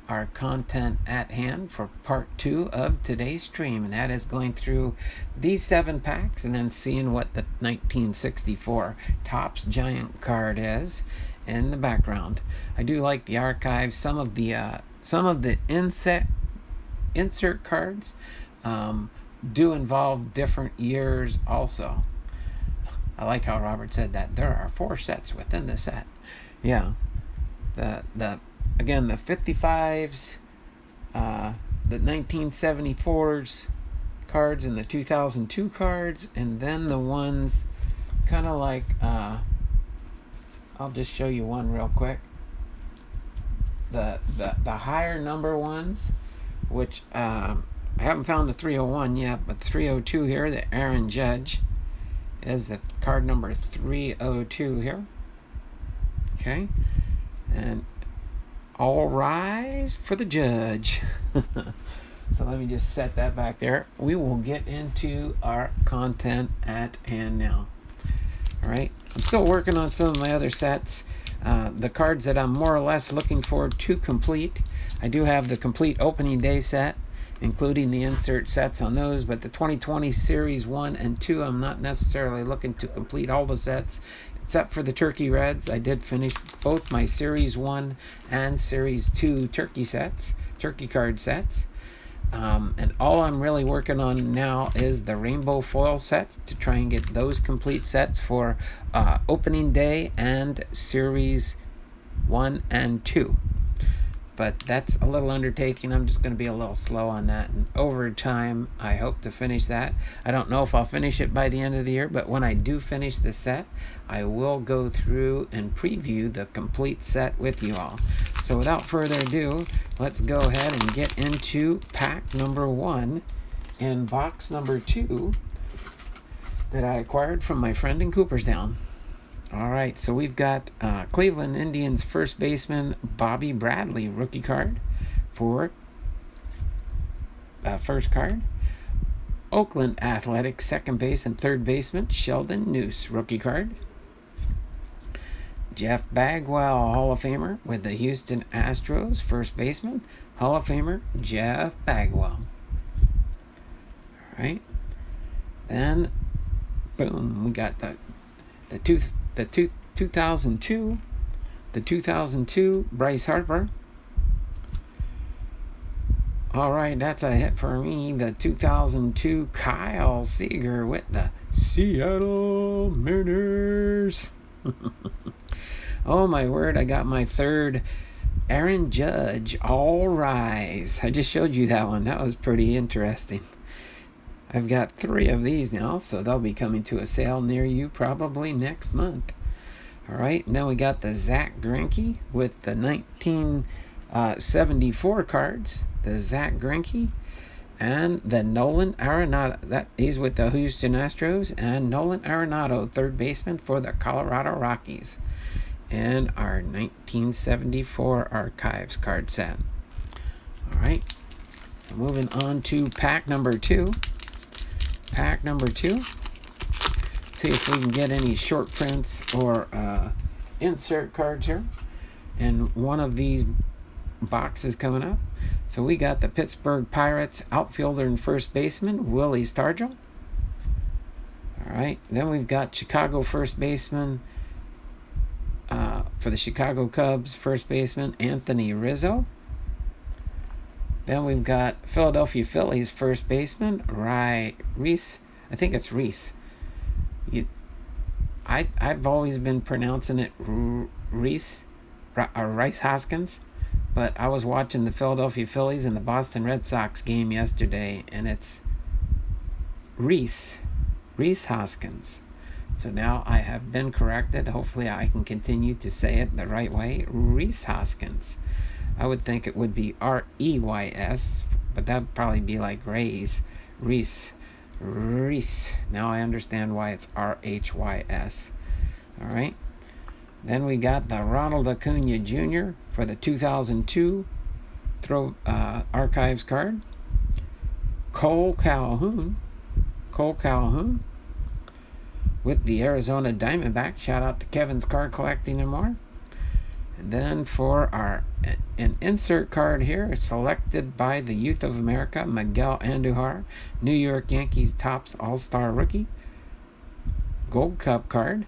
our content at hand for part 2 of today's stream, and that is going through these 7 packs and then seeing what the 1964 Topps Giant card is in the background. I do like the archive. Some of the insert cards do involve different years also. I like how Robert said that there are 4 sets within the set. Yeah, again, the 55s, the 1974s cards, and the 2002 cards, and then the ones kind of like, I'll just show you one real quick. The higher number ones, which I haven't found the 301 yet, but 302 here, the Aaron Judge is the card number 302 here. Okay, and all rise for the judge. So let me just set that back there. We will get into our content at hand now. All right, I'm still working on some of my other sets. The cards that I'm more or less looking forward to complete. I do have the complete opening day set, including the insert sets on those, but the 2020 Series 1 and 2, I'm not necessarily looking to complete all the sets, except for the Turkey Reds. I did finish both my Series 1 and Series 2 turkey card sets. And all I'm really working on now is the rainbow foil sets, to try and get those complete sets for opening day and Series 1 and 2. But that's a little undertaking. I'm just going to be a little slow on that. And over time, I hope to finish that. I don't know if I'll finish it by the end of the year, but when I do finish the set, I will go through and preview the complete set with you all. So without further ado, let's go ahead and get into pack number 1 in box number 2 that I acquired from my friend in Cooperstown. All right, so we've got Cleveland Indians first baseman Bobby Bradley rookie card for first card. Oakland Athletics second base and third baseman Sheldon Noose rookie card. Jeff Bagwell, Hall of Famer with the Houston Astros first baseman, Hall of Famer Jeff Bagwell. All right, then boom, we got the 2002 Bryce Harper. All right, that's a hit for me. The 2002 Kyle Seager with the Seattle Mariners. Oh my word, I got my third Aaron Judge, All Rise. I just showed you that one. That was pretty interesting. I've got 3 of these now, so they'll be coming to a sale near you probably next month. All right, and then we got the Zach Greinke with the 1974 cards. The Zach Greinke and the Nolan Arenado. He's with the Houston Astros, and Nolan Arenado, third baseman for the Colorado Rockies, and our 1974 Archives card set. All right, so moving on to pack number 2. Pack number 2. See if we can get any short prints or insert cards here in one of these boxes coming up. So we got the Pittsburgh Pirates outfielder and first baseman Willie Stargell. All right, then we've got Chicago first baseman for the Chicago Cubs, first baseman Anthony Rizzo. Then we've got Philadelphia Phillies first baseman Reese. I think it's Reese. I've always been pronouncing it Rice Hoskins, but I was watching the Philadelphia Phillies and the Boston Red Sox game yesterday, and it's Reese Hoskins. So now I have been corrected. Hopefully I can continue to say it the right way. Reese Hoskins. I would think it would be Reys, but that would probably be like Rays. Reese. Now I understand why it's Rhys. All right. Then we got the Ronald Acuna Jr. for the 2002 Archives card. Cole Calhoun with the Arizona Diamondbacks. Shout out to Kevin's Card Collecting and more. And then for an insert card here, selected by the Youth of America, Miguel Andujar, New York Yankees Topps All-Star Rookie. Gold Cup card.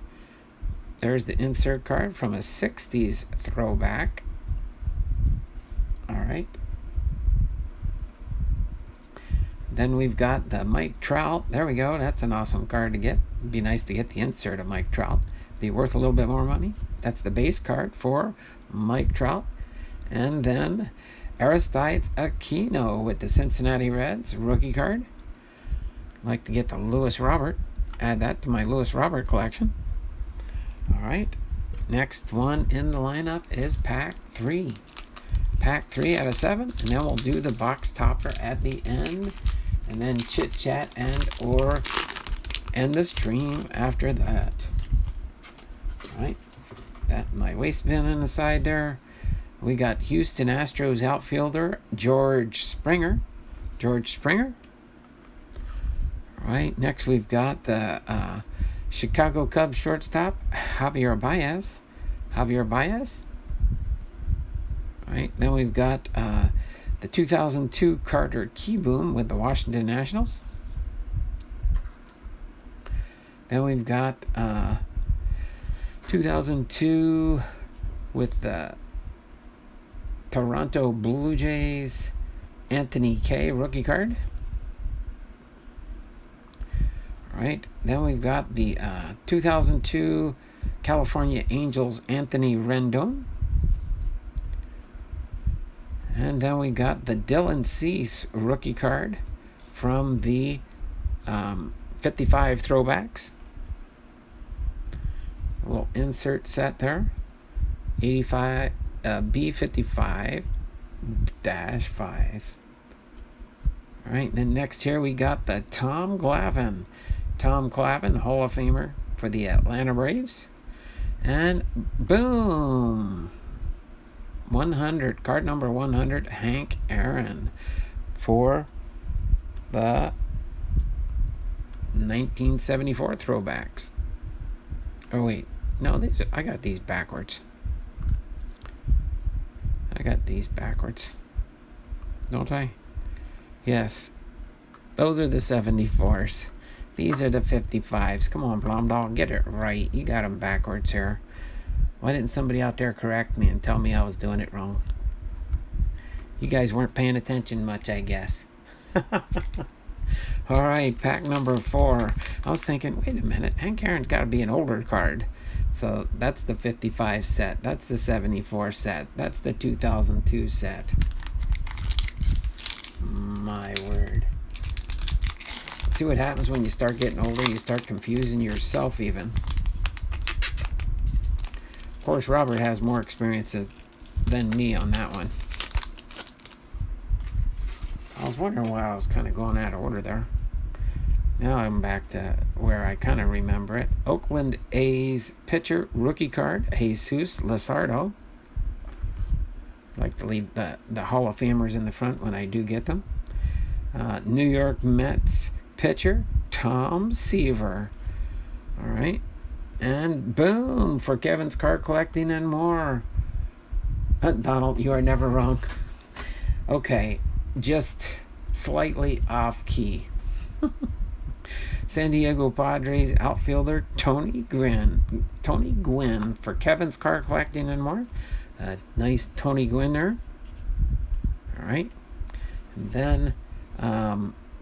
There's the insert card from a 60s throwback. All right. Then we've got the Mike Trout. There we go. That's an awesome card to get. It'd be nice to get the insert of Mike Trout. Be worth a little bit more money. That's the base card for Mike Trout. And then Aristides Aquino with the Cincinnati Reds rookie card. Like to get the Lewis Robert. Add that to my Lewis Robert collection. All right. Next one in the lineup is pack 3. Pack 3 out of 7. And then we'll do the box topper at the end. And then chit chat and or end the stream after that. Right, that my waste bin on the side there. We got Houston Astros outfielder George Springer. All right, next we've got the Chicago Cubs shortstop Javier Baez. All right, then we've got the 2002 Carter Kieboom with the Washington Nationals. Then we've got 2002 with the Toronto Blue Jays, Anthony K. rookie card. All right, then we've got the 2002 California Angels, Anthony Rendon. And then we got the Dylan Cease rookie card from the 55 throwbacks. A little insert set there. 85 B55-5. All right, then next here we got the Tom Glavine, Hall of Famer for the Atlanta Braves. And boom, 100, card number 100, Hank Aaron for the 1974 throwbacks. Oh wait, no, I got these backwards. Don't I? Yes, those are the 74s. These are the 55s. Come on, Blom Dog, get it right. You got them backwards here. Why didn't somebody out there correct me and tell me I was doing it wrong? You guys weren't paying attention much, I guess. All right, pack number 4. I was thinking, wait a minute, Hank Aaron's got to be an older card. So that's the 55 set. That's the 74 set. That's the 2002 set. My word. See what happens when you start getting older? You start confusing yourself even. Of course, Robert has more experience than me on that one. I was wondering why I was kind of going out of order there. Now I'm back to where I kind of remember it. Oakland A's pitcher rookie card, Jesus Luzardo. I like to leave the Hall of Famers in the front when I do get them. New York Mets pitcher, Tom Seaver. All right. And boom, for Kevin's card collecting and more. Donald, you are never wrong. Okay, just slightly off key. San Diego Padres outfielder Tony Gwynn for Kevin's card collecting and more. Nice Tony Gwynn there. All right. And then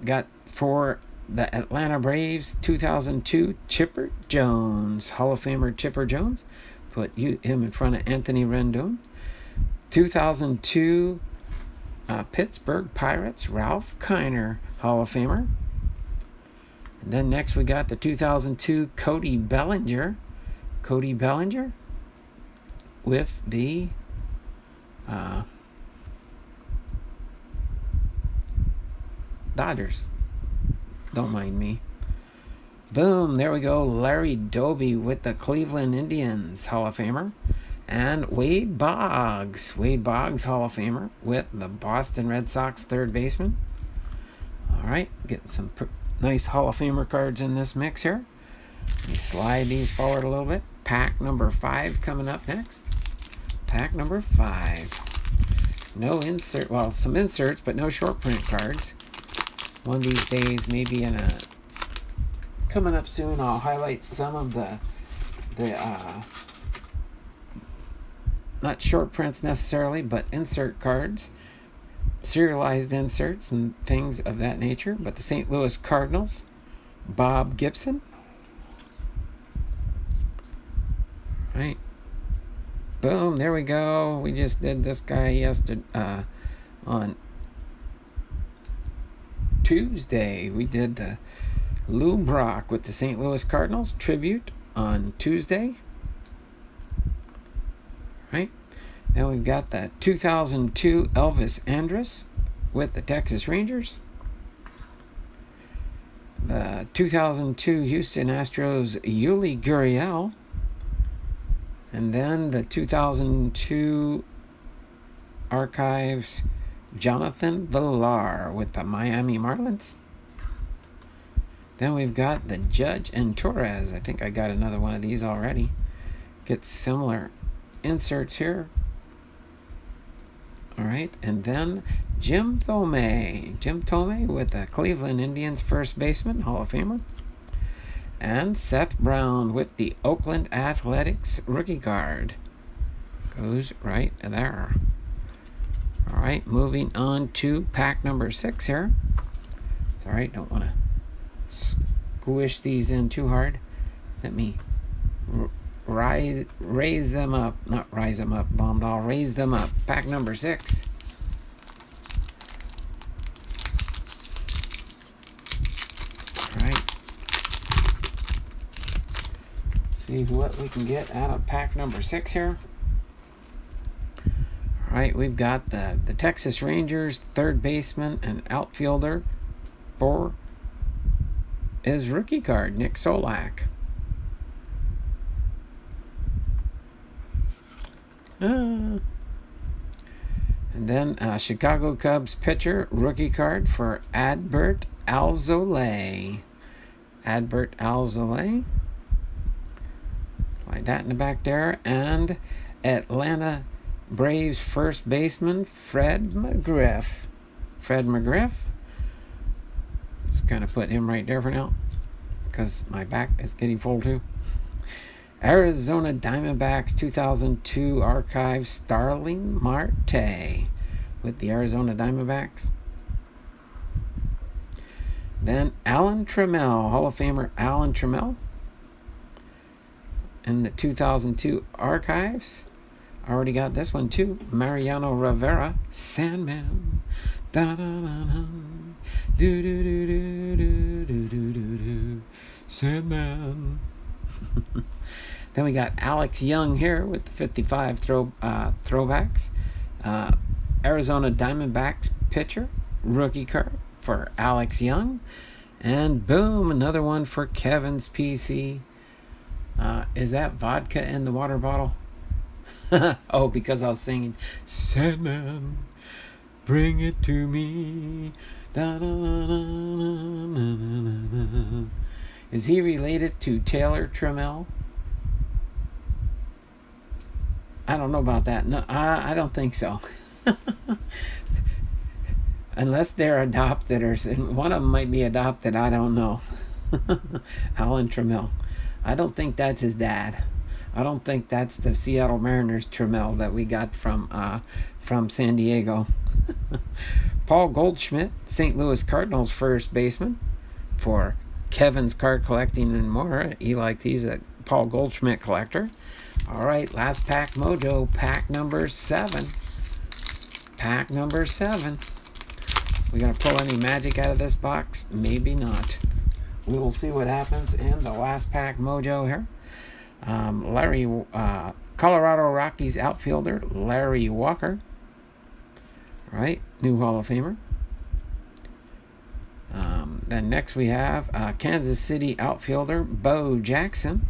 got for the Atlanta Braves 2002 Chipper Jones, Hall of Famer Chipper Jones. Put him in front of Anthony Rendon. 2002 Pittsburgh Pirates Ralph Kiner, Hall of Famer. And then next we got the 2002 Cody Bellinger with the Dodgers. Don't mind me. Boom, there we go. Larry Doby with the Cleveland Indians, Hall of Famer. And Wade Boggs, Hall of Famer with the Boston Red Sox third baseman. All right, getting some nice Hall of Famer cards in this mix here. Let me slide these forward a little bit. Pack number 5 coming up next. Pack number 5. No insert, well, some inserts, but no short print cards. One of these days, maybe coming up soon, I'll highlight some of the not short prints necessarily, but insert cards, serialized inserts and things of that nature. But the St. Louis Cardinals, Bob Gibson. Right. Boom, there we go. We just did this guy yesterday, on Tuesday. We did the Lou Brock with the St. Louis Cardinals tribute on Tuesday. Right. Then we've got the 2002 Elvis Andrus with the Texas Rangers. The 2002 Houston Astros Yuli Gurriel. And then the 2002 Archives Jonathan Villar with the Miami Marlins. Then we've got the Judge and Torres. I think I got another one of these already. Get similar inserts here. All right, and then Jim Thome with the Cleveland Indians first baseman, Hall of Famer. And Seth Brown with the Oakland Athletics rookie card. Goes right there. All right, moving on to pack number 6 here. It's all right, don't want to squish these in too hard. Let me raise them up. Not rise them up, bombed. I'll raise them up. Pack number 6. All right. See what we can get out of pack number 6 here. All right, we've got the Texas Rangers third baseman and outfielder for his rookie card, Nick Solak. And then Chicago Cubs pitcher rookie card for Adbert Alzolay. Slide that in the back there. And Atlanta Braves first baseman Fred McGriff. Just kind of put him right there for now because my back is getting full too. Arizona Diamondbacks 2002 Archive Starling Marte with the Arizona Diamondbacks. Then Alan Trammell, Hall of Famer Alan Trammell. in the 2002 archives. I already got this one too. Mariano Rivera, Sandman. Da da da da. Do do do do do do do do do. Sandman. Then we got Alex Young here with the 55 throwbacks. Arizona Diamondbacks pitcher, rookie card for Alex Young. And boom, another one for Kevin's PC. Is that vodka in the water bottle? Oh, because I was singing Sandman, bring it to me. Is he related to Taylor Trammell? I don't know about that. No, I don't think so. Unless they're adopted, or one of them might be adopted. I don't know. Alan Trammell. I don't think that's his dad. I don't think that's the Seattle Mariners Trammell that we got from San Diego. Paul Goldschmidt, St. Louis Cardinals first baseman for Kevin's Card Collecting and More. He's a Paul Goldschmidt collector. All right, last pack mojo, pack number 7. Pack number 7. We gonna pull any magic out of this box? Maybe not. We will see what happens in the last pack mojo here. Colorado Rockies outfielder Larry Walker. All right, new Hall of Famer. Then next we have Kansas City outfielder Bo Jackson.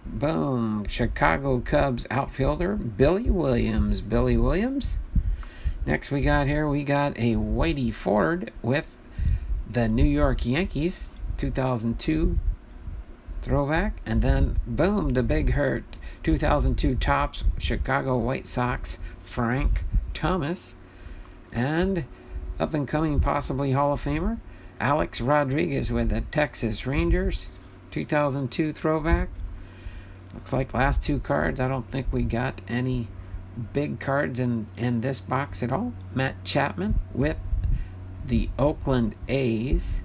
Boom. Chicago Cubs outfielder Billy Williams. Next we got a Whitey Ford with the New York Yankees 2002 throwback. And then boom, the big hurt 2002 Topps Chicago White Sox Frank Thomas. And up and coming possibly Hall of Famer Alex Rodriguez with the Texas Rangers 2002 throwback. Looks like last 2 cards. I don't think we got any big cards in this box at all. Matt Chapman with the Oakland A's.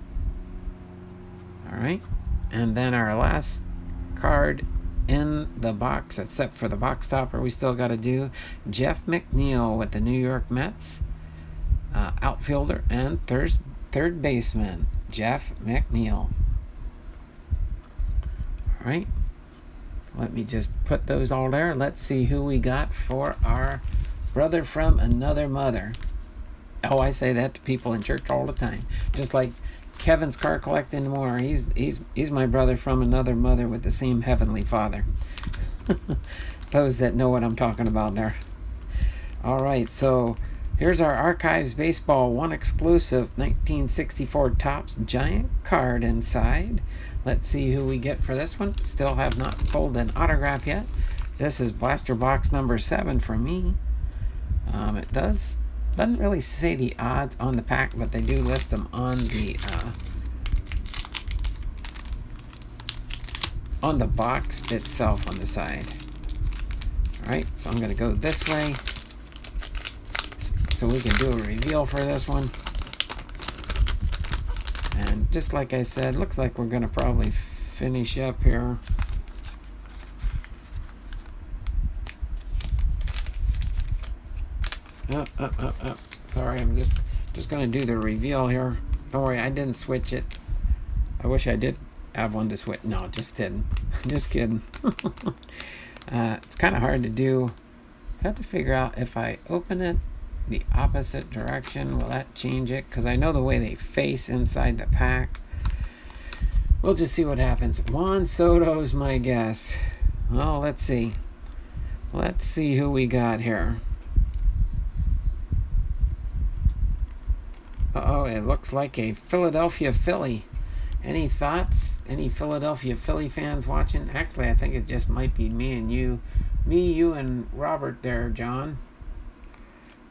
All right. And then our last card in the box, except for the box topper, we still got to do Jeff McNeil with the New York Mets outfielder and third baseman Jeff McNeil. All right. Let me just put those all there. Let's see who we got for our brother from another mother. Oh, I say that to people in church all the time. Just like Kevin's Card Collecting More. He's my brother from another mother with the same heavenly Father. Those that know what I'm talking about there. All right, so here's our Archives Baseball 1 exclusive 1964 Topps giant card inside. Let's see who we get for this one. Still have not pulled an autograph yet. This is blaster box number 7 for me. It doesn't really say the odds on the pack, but they do list them on the box itself on the side. All right, so I'm going to go this way so we can do a reveal for this one. And just like I said, looks like we're going to probably finish up here. Sorry, I'm just going to do the reveal here. Don't worry, I didn't switch it. I wish I did have one to switch. No, just kidding. Just kidding. It's kind of hard to do. I have to figure out if I open it the opposite direction, will that change it? Because I know the way they face inside the pack. We'll just see what happens. Juan Soto's my guess. Well, let's see. Let's see who we got here. Uh-oh, it looks like a Philadelphia Philly. Any thoughts? Any Philadelphia Philly fans watching? Actually, I think it just might be me and you. Me, you, and Robert there, John.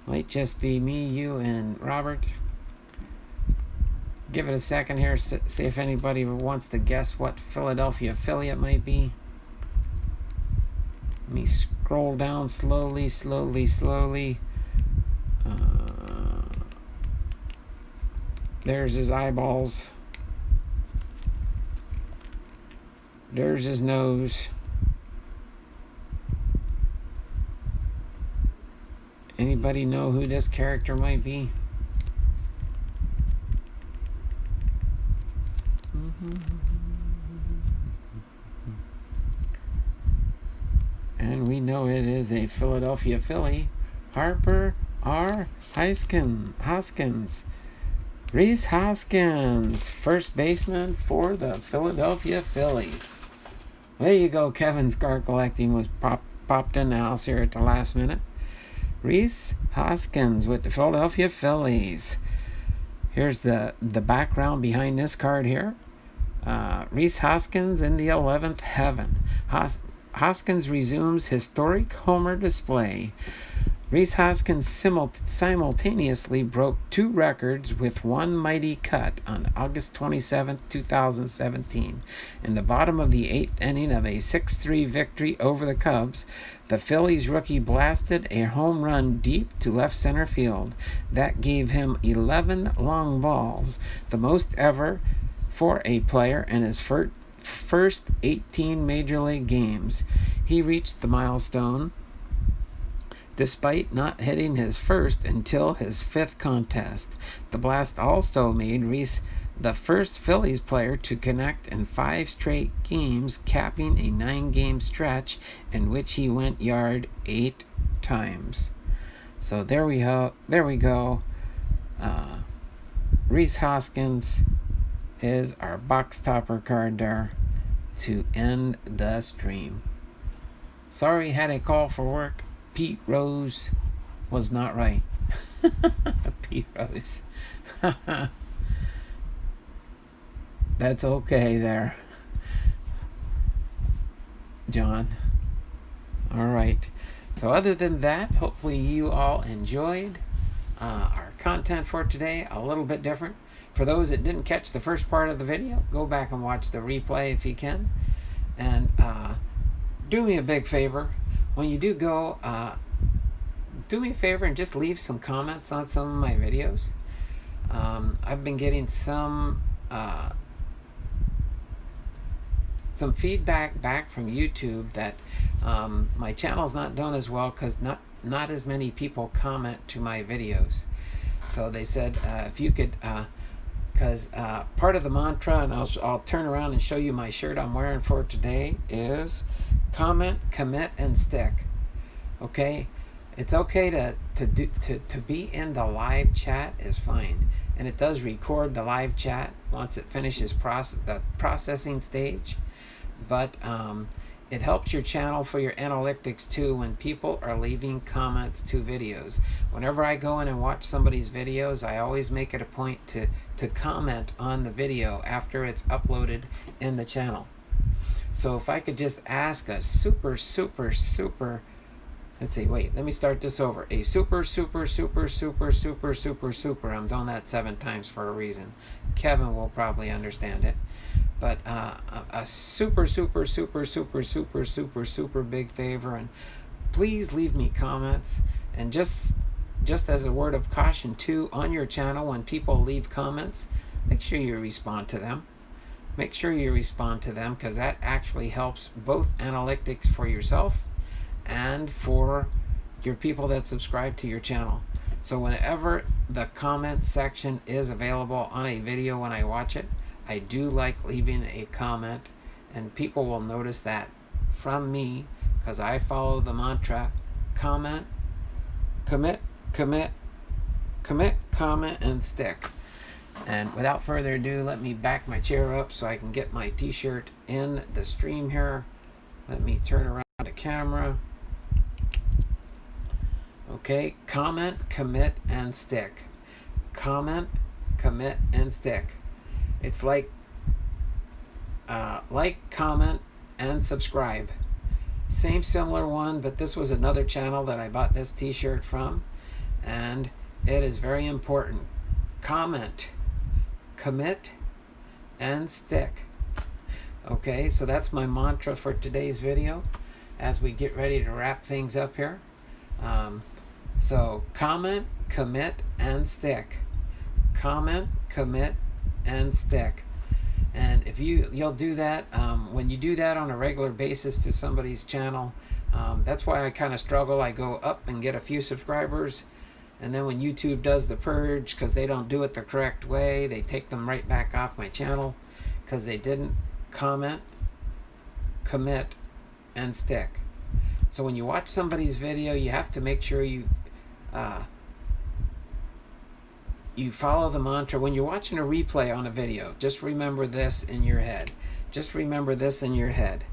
Might just be me, you, and Robert. Give it a second here. See if anybody wants to guess what Philadelphia Philly it might be. Let me scroll down slowly. There's his eyeballs. There's his nose. Anybody know who this character might be? And we know it is a Philadelphia Philly, Harper R. Hoskins. Rhys Hoskins, first baseman for the Philadelphia Phillies. There you go. Kevin's card collecting was popped in the house here at the last minute. Rhys Hoskins with the Philadelphia Phillies. Here's the background behind this card here. Rhys Hoskins in the 11th heaven. Hoskins resumes historic homer display. Rhys Hoskins simultaneously broke 2 records with one mighty cut on August 27, 2017. In the bottom of the 8th inning of a 6-3 victory over the Cubs, the Phillies rookie blasted a home run deep to left center field. That gave him 11 long balls, the most ever for a player in his first 18 Major League games. He reached the milestone despite not hitting his first until his 5th contest. The blast also made Rhys the first Phillies player to connect in 5 straight games, capping a 9-game stretch in which he went yard 8 times. So there we go. Rhys Hoskins is our box topper card there to end the stream. Sorry, had a call for work. Pete Rose was not right. Pete Rose. That's okay there, John. All right. So other than that, hopefully you all enjoyed our content for today. A little bit different. For those that didn't catch the first part of the video, go back and watch the replay if you can. And do me a big favor. When you do go, do me a favor and just leave some comments on some of my videos. I've been getting some feedback back from YouTube that my channel's not done as well because not as many people comment to my videos. So they said if you could, because part of the mantra, and I'll turn around and show you my shirt I'm wearing for today, is comment, commit, and stick. Okay, it's okay to be in the live chat is fine, and it does record the live chat once it finishes the processing stage. But it helps your channel for your analytics too when people are leaving comments to videos. Whenever I go in and watch somebody's videos, I always make it a point to comment on the video after it's uploaded in the channel. So if I could just ask a super, let's see, wait, let me start this over. A super, I'm doing that 7 times for a reason. Kevin will probably understand it. But a super big favor, and please leave me comments. And just as a word of caution too, on your channel, when people leave comments, make sure you respond to them. Make sure you respond to them, because that actually helps both analytics for yourself and for your people that subscribe to your channel. So whenever the comment section is available on a video when I watch it, I do like leaving a comment, and people will notice that from me, because I follow the mantra: comment, commit, comment, and stick. And without further ado, let me back my chair up so I can get my t-shirt in the stream here. Let me turn around the camera. Okay, comment, commit, and stick. Comment, commit, and stick. It's like comment, and subscribe. Same similar one, but this was another channel that I bought this t-shirt from, and it is very important. Comment, commit, and stick. Okay, so that's my mantra for today's video as we get ready to wrap things up here. So comment, commit, and stick. Comment, commit, and stick. And if you'll do that, when you do that on a regular basis to somebody's channel, that's why I kind of struggle. I go up and get a few subscribers, and then when YouTube does the purge, because they don't do it the correct way, they take them right back off my channel because they didn't comment, commit, and stick. So when you watch somebody's video, you have to make sure you follow the mantra. When you're watching a replay on a video, just remember this in your head. Just remember this in your head.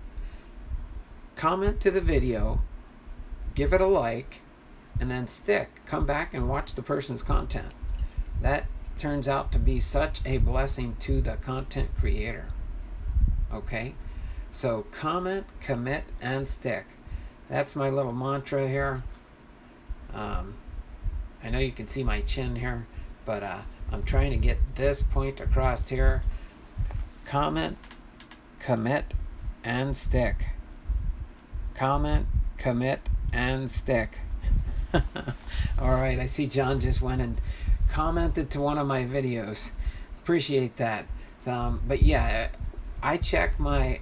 Comment to the video, give it a like, and then stick. Come back and watch the person's content. That turns out to be such a blessing to the content creator. Okay? So comment, commit, and stick. That's my little mantra here. I know you can see my chin here, but I'm trying to get this point across here. Comment, commit, and stick. Comment, commit, and stick. All right, I see John just went and commented to one of my videos. Appreciate that. But yeah, I check my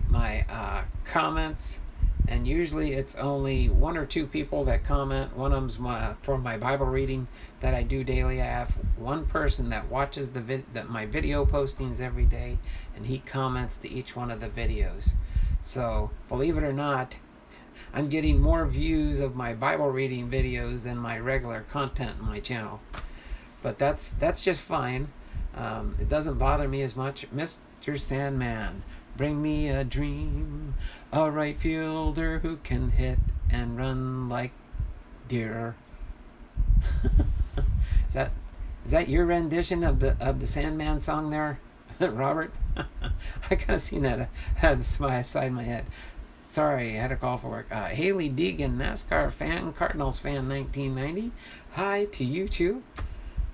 comments, and usually it's only one or two people that comment. One of them's for my Bible reading that I do daily. I have one person that watches my video postings every day, and he comments to each one of the videos. So believe it or not, I'm getting more views of my Bible reading videos than my regular content on my channel. But that's just fine. It doesn't bother me as much. Mr. Sandman, bring me a dream, a right fielder who can hit and run like deer. Is that your rendition of the Sandman song there, Robert? I kind of seen that at the side of my head. Sorry, I had a call for work. Haley Deegan, NASCAR fan, Cardinals fan, 1990. Hi to you too.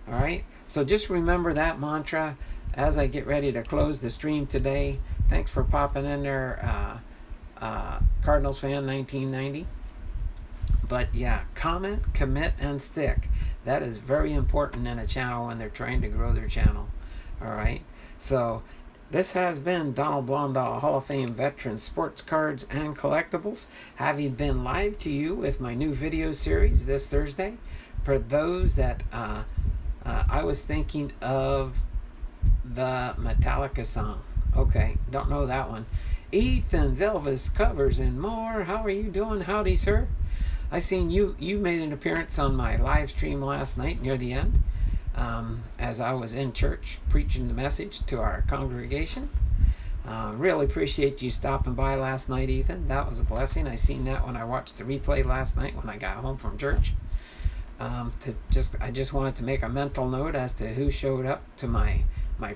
All right. So just remember that mantra as I get ready to close the stream today. Thanks for popping in there, Cardinals fan, 1990. But yeah, comment, commit, and stick. That is very important in a channel when they're trying to grow their channel. All right. So this has been Donald Blondahl, Hall of Fame veteran, sports cards and collectibles, having been live to you with my new video series this Thursday. For those that I was thinking of the Metallica song. Okay, don't know that one. Ethan's Elvis covers and more. How are you doing? Howdy, sir. I seen you made an appearance on my live stream last night near the end. As I was in church preaching the message to our congregation. Really appreciate you stopping by last night, Ethan. That was a blessing. I seen that when I watched the replay last night when I got home from church. I just wanted to make a mental note as to who showed up to my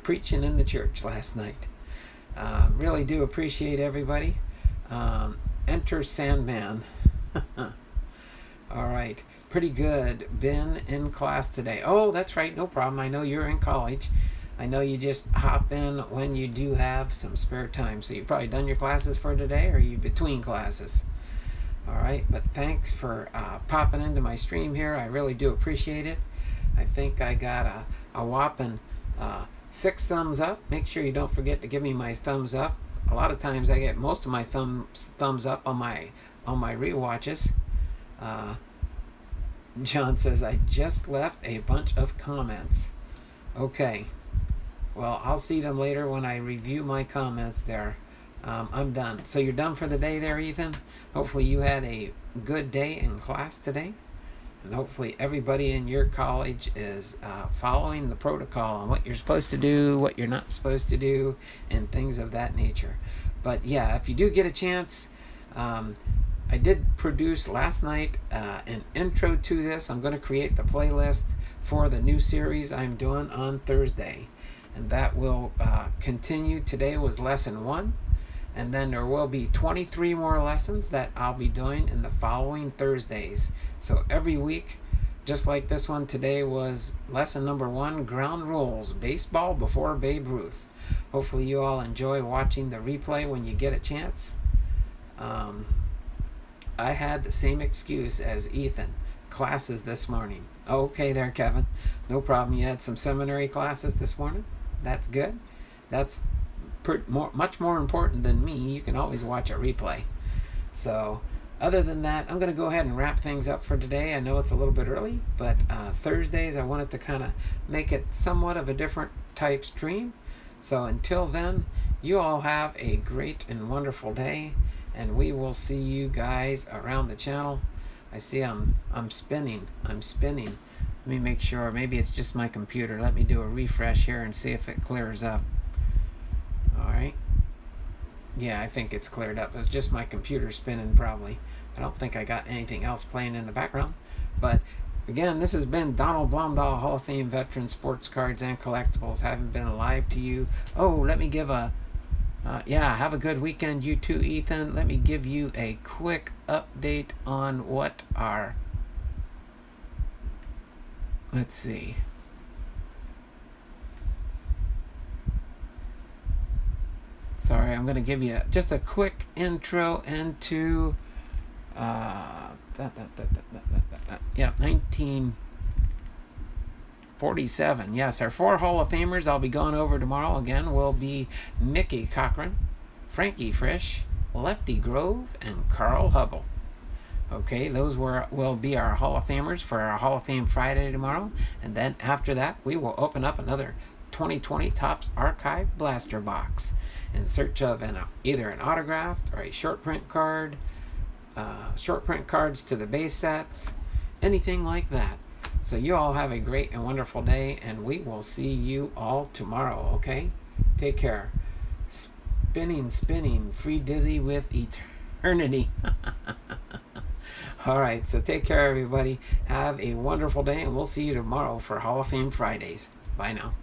preaching in the church last night. Really do appreciate everybody. Enter Sandman. All right. Pretty good. Been in class today. Oh, that's right. No problem. I know you're in college. I know you just hop in when you do have some spare time. So you've probably done your classes for today, or are you between classes? All right. But thanks for popping into my stream here. I really do appreciate it. I think I got a whopping 6 thumbs up. Make sure you don't forget to give me my thumbs up. A lot of times I get most of my thumbs up on my rewatches. John says, I just left a bunch of comments. Okay. Well, I'll see them later when I review my comments there. I'm done. So you're done for the day there, Ethan? Hopefully you had a good day in class today. And hopefully everybody in your college is following the protocol on what you're supposed to do, what you're not supposed to do, and things of that nature. But yeah, if you do get a chance, I did produce last night an intro to this. I'm going to create the playlist for the new series I'm doing on Thursday. And that will continue. Today was lesson 1. And then there will be 23 more lessons that I'll be doing in the following Thursdays. So every week, just like this one today was lesson number 1, ground rules, baseball before Babe Ruth. Hopefully you all enjoy watching the replay when you get a chance. I had the same excuse as Ethan. Classes this morning. Okay there, Kevin. No problem. You had some seminary classes this morning? That's good. That's much more important than me, you can always watch a replay. So, other than that, I'm going to go ahead and wrap things up for today. I know it's a little bit early, but Thursdays I wanted to kind of make it somewhat of a different type stream. So until then, you all have a great and wonderful day, and we will see you guys around the channel. I see I'm spinning. Let me make sure. Maybe it's just my computer. Let me do a refresh here and see if it clears up. All right. Yeah, I think it's cleared up. It's just my computer spinning probably. I don't think I got anything else playing in the background. But again, this has been Donald Blomdahl, Hall of Fame veteran, sports cards and collectibles. Haven't been alive to you. Oh, let me give a have a good weekend, you too, Ethan. Let me give you a quick update on what our, let's see. Sorry, I'm going to give you just a quick intro into 1947. Yes, our 4 Hall of Famers I'll be going over tomorrow again will be Mickey Cochran, Frankie Frisch, Lefty Grove, and Carl Hubble. Okay, those will be our Hall of Famers for our Hall of Fame Friday tomorrow. And then after that, we will open up another 2020 Topps Archive Blaster Box in search of either an autographed or a short print card, short print cards to the base sets, anything like that. So you all have a great and wonderful day, and we will see you all tomorrow, okay? Take care. Spinning, free dizzy with eternity. All right, so take care, everybody. Have a wonderful day, and we'll see you tomorrow for Hall of Fame Fridays. Bye now.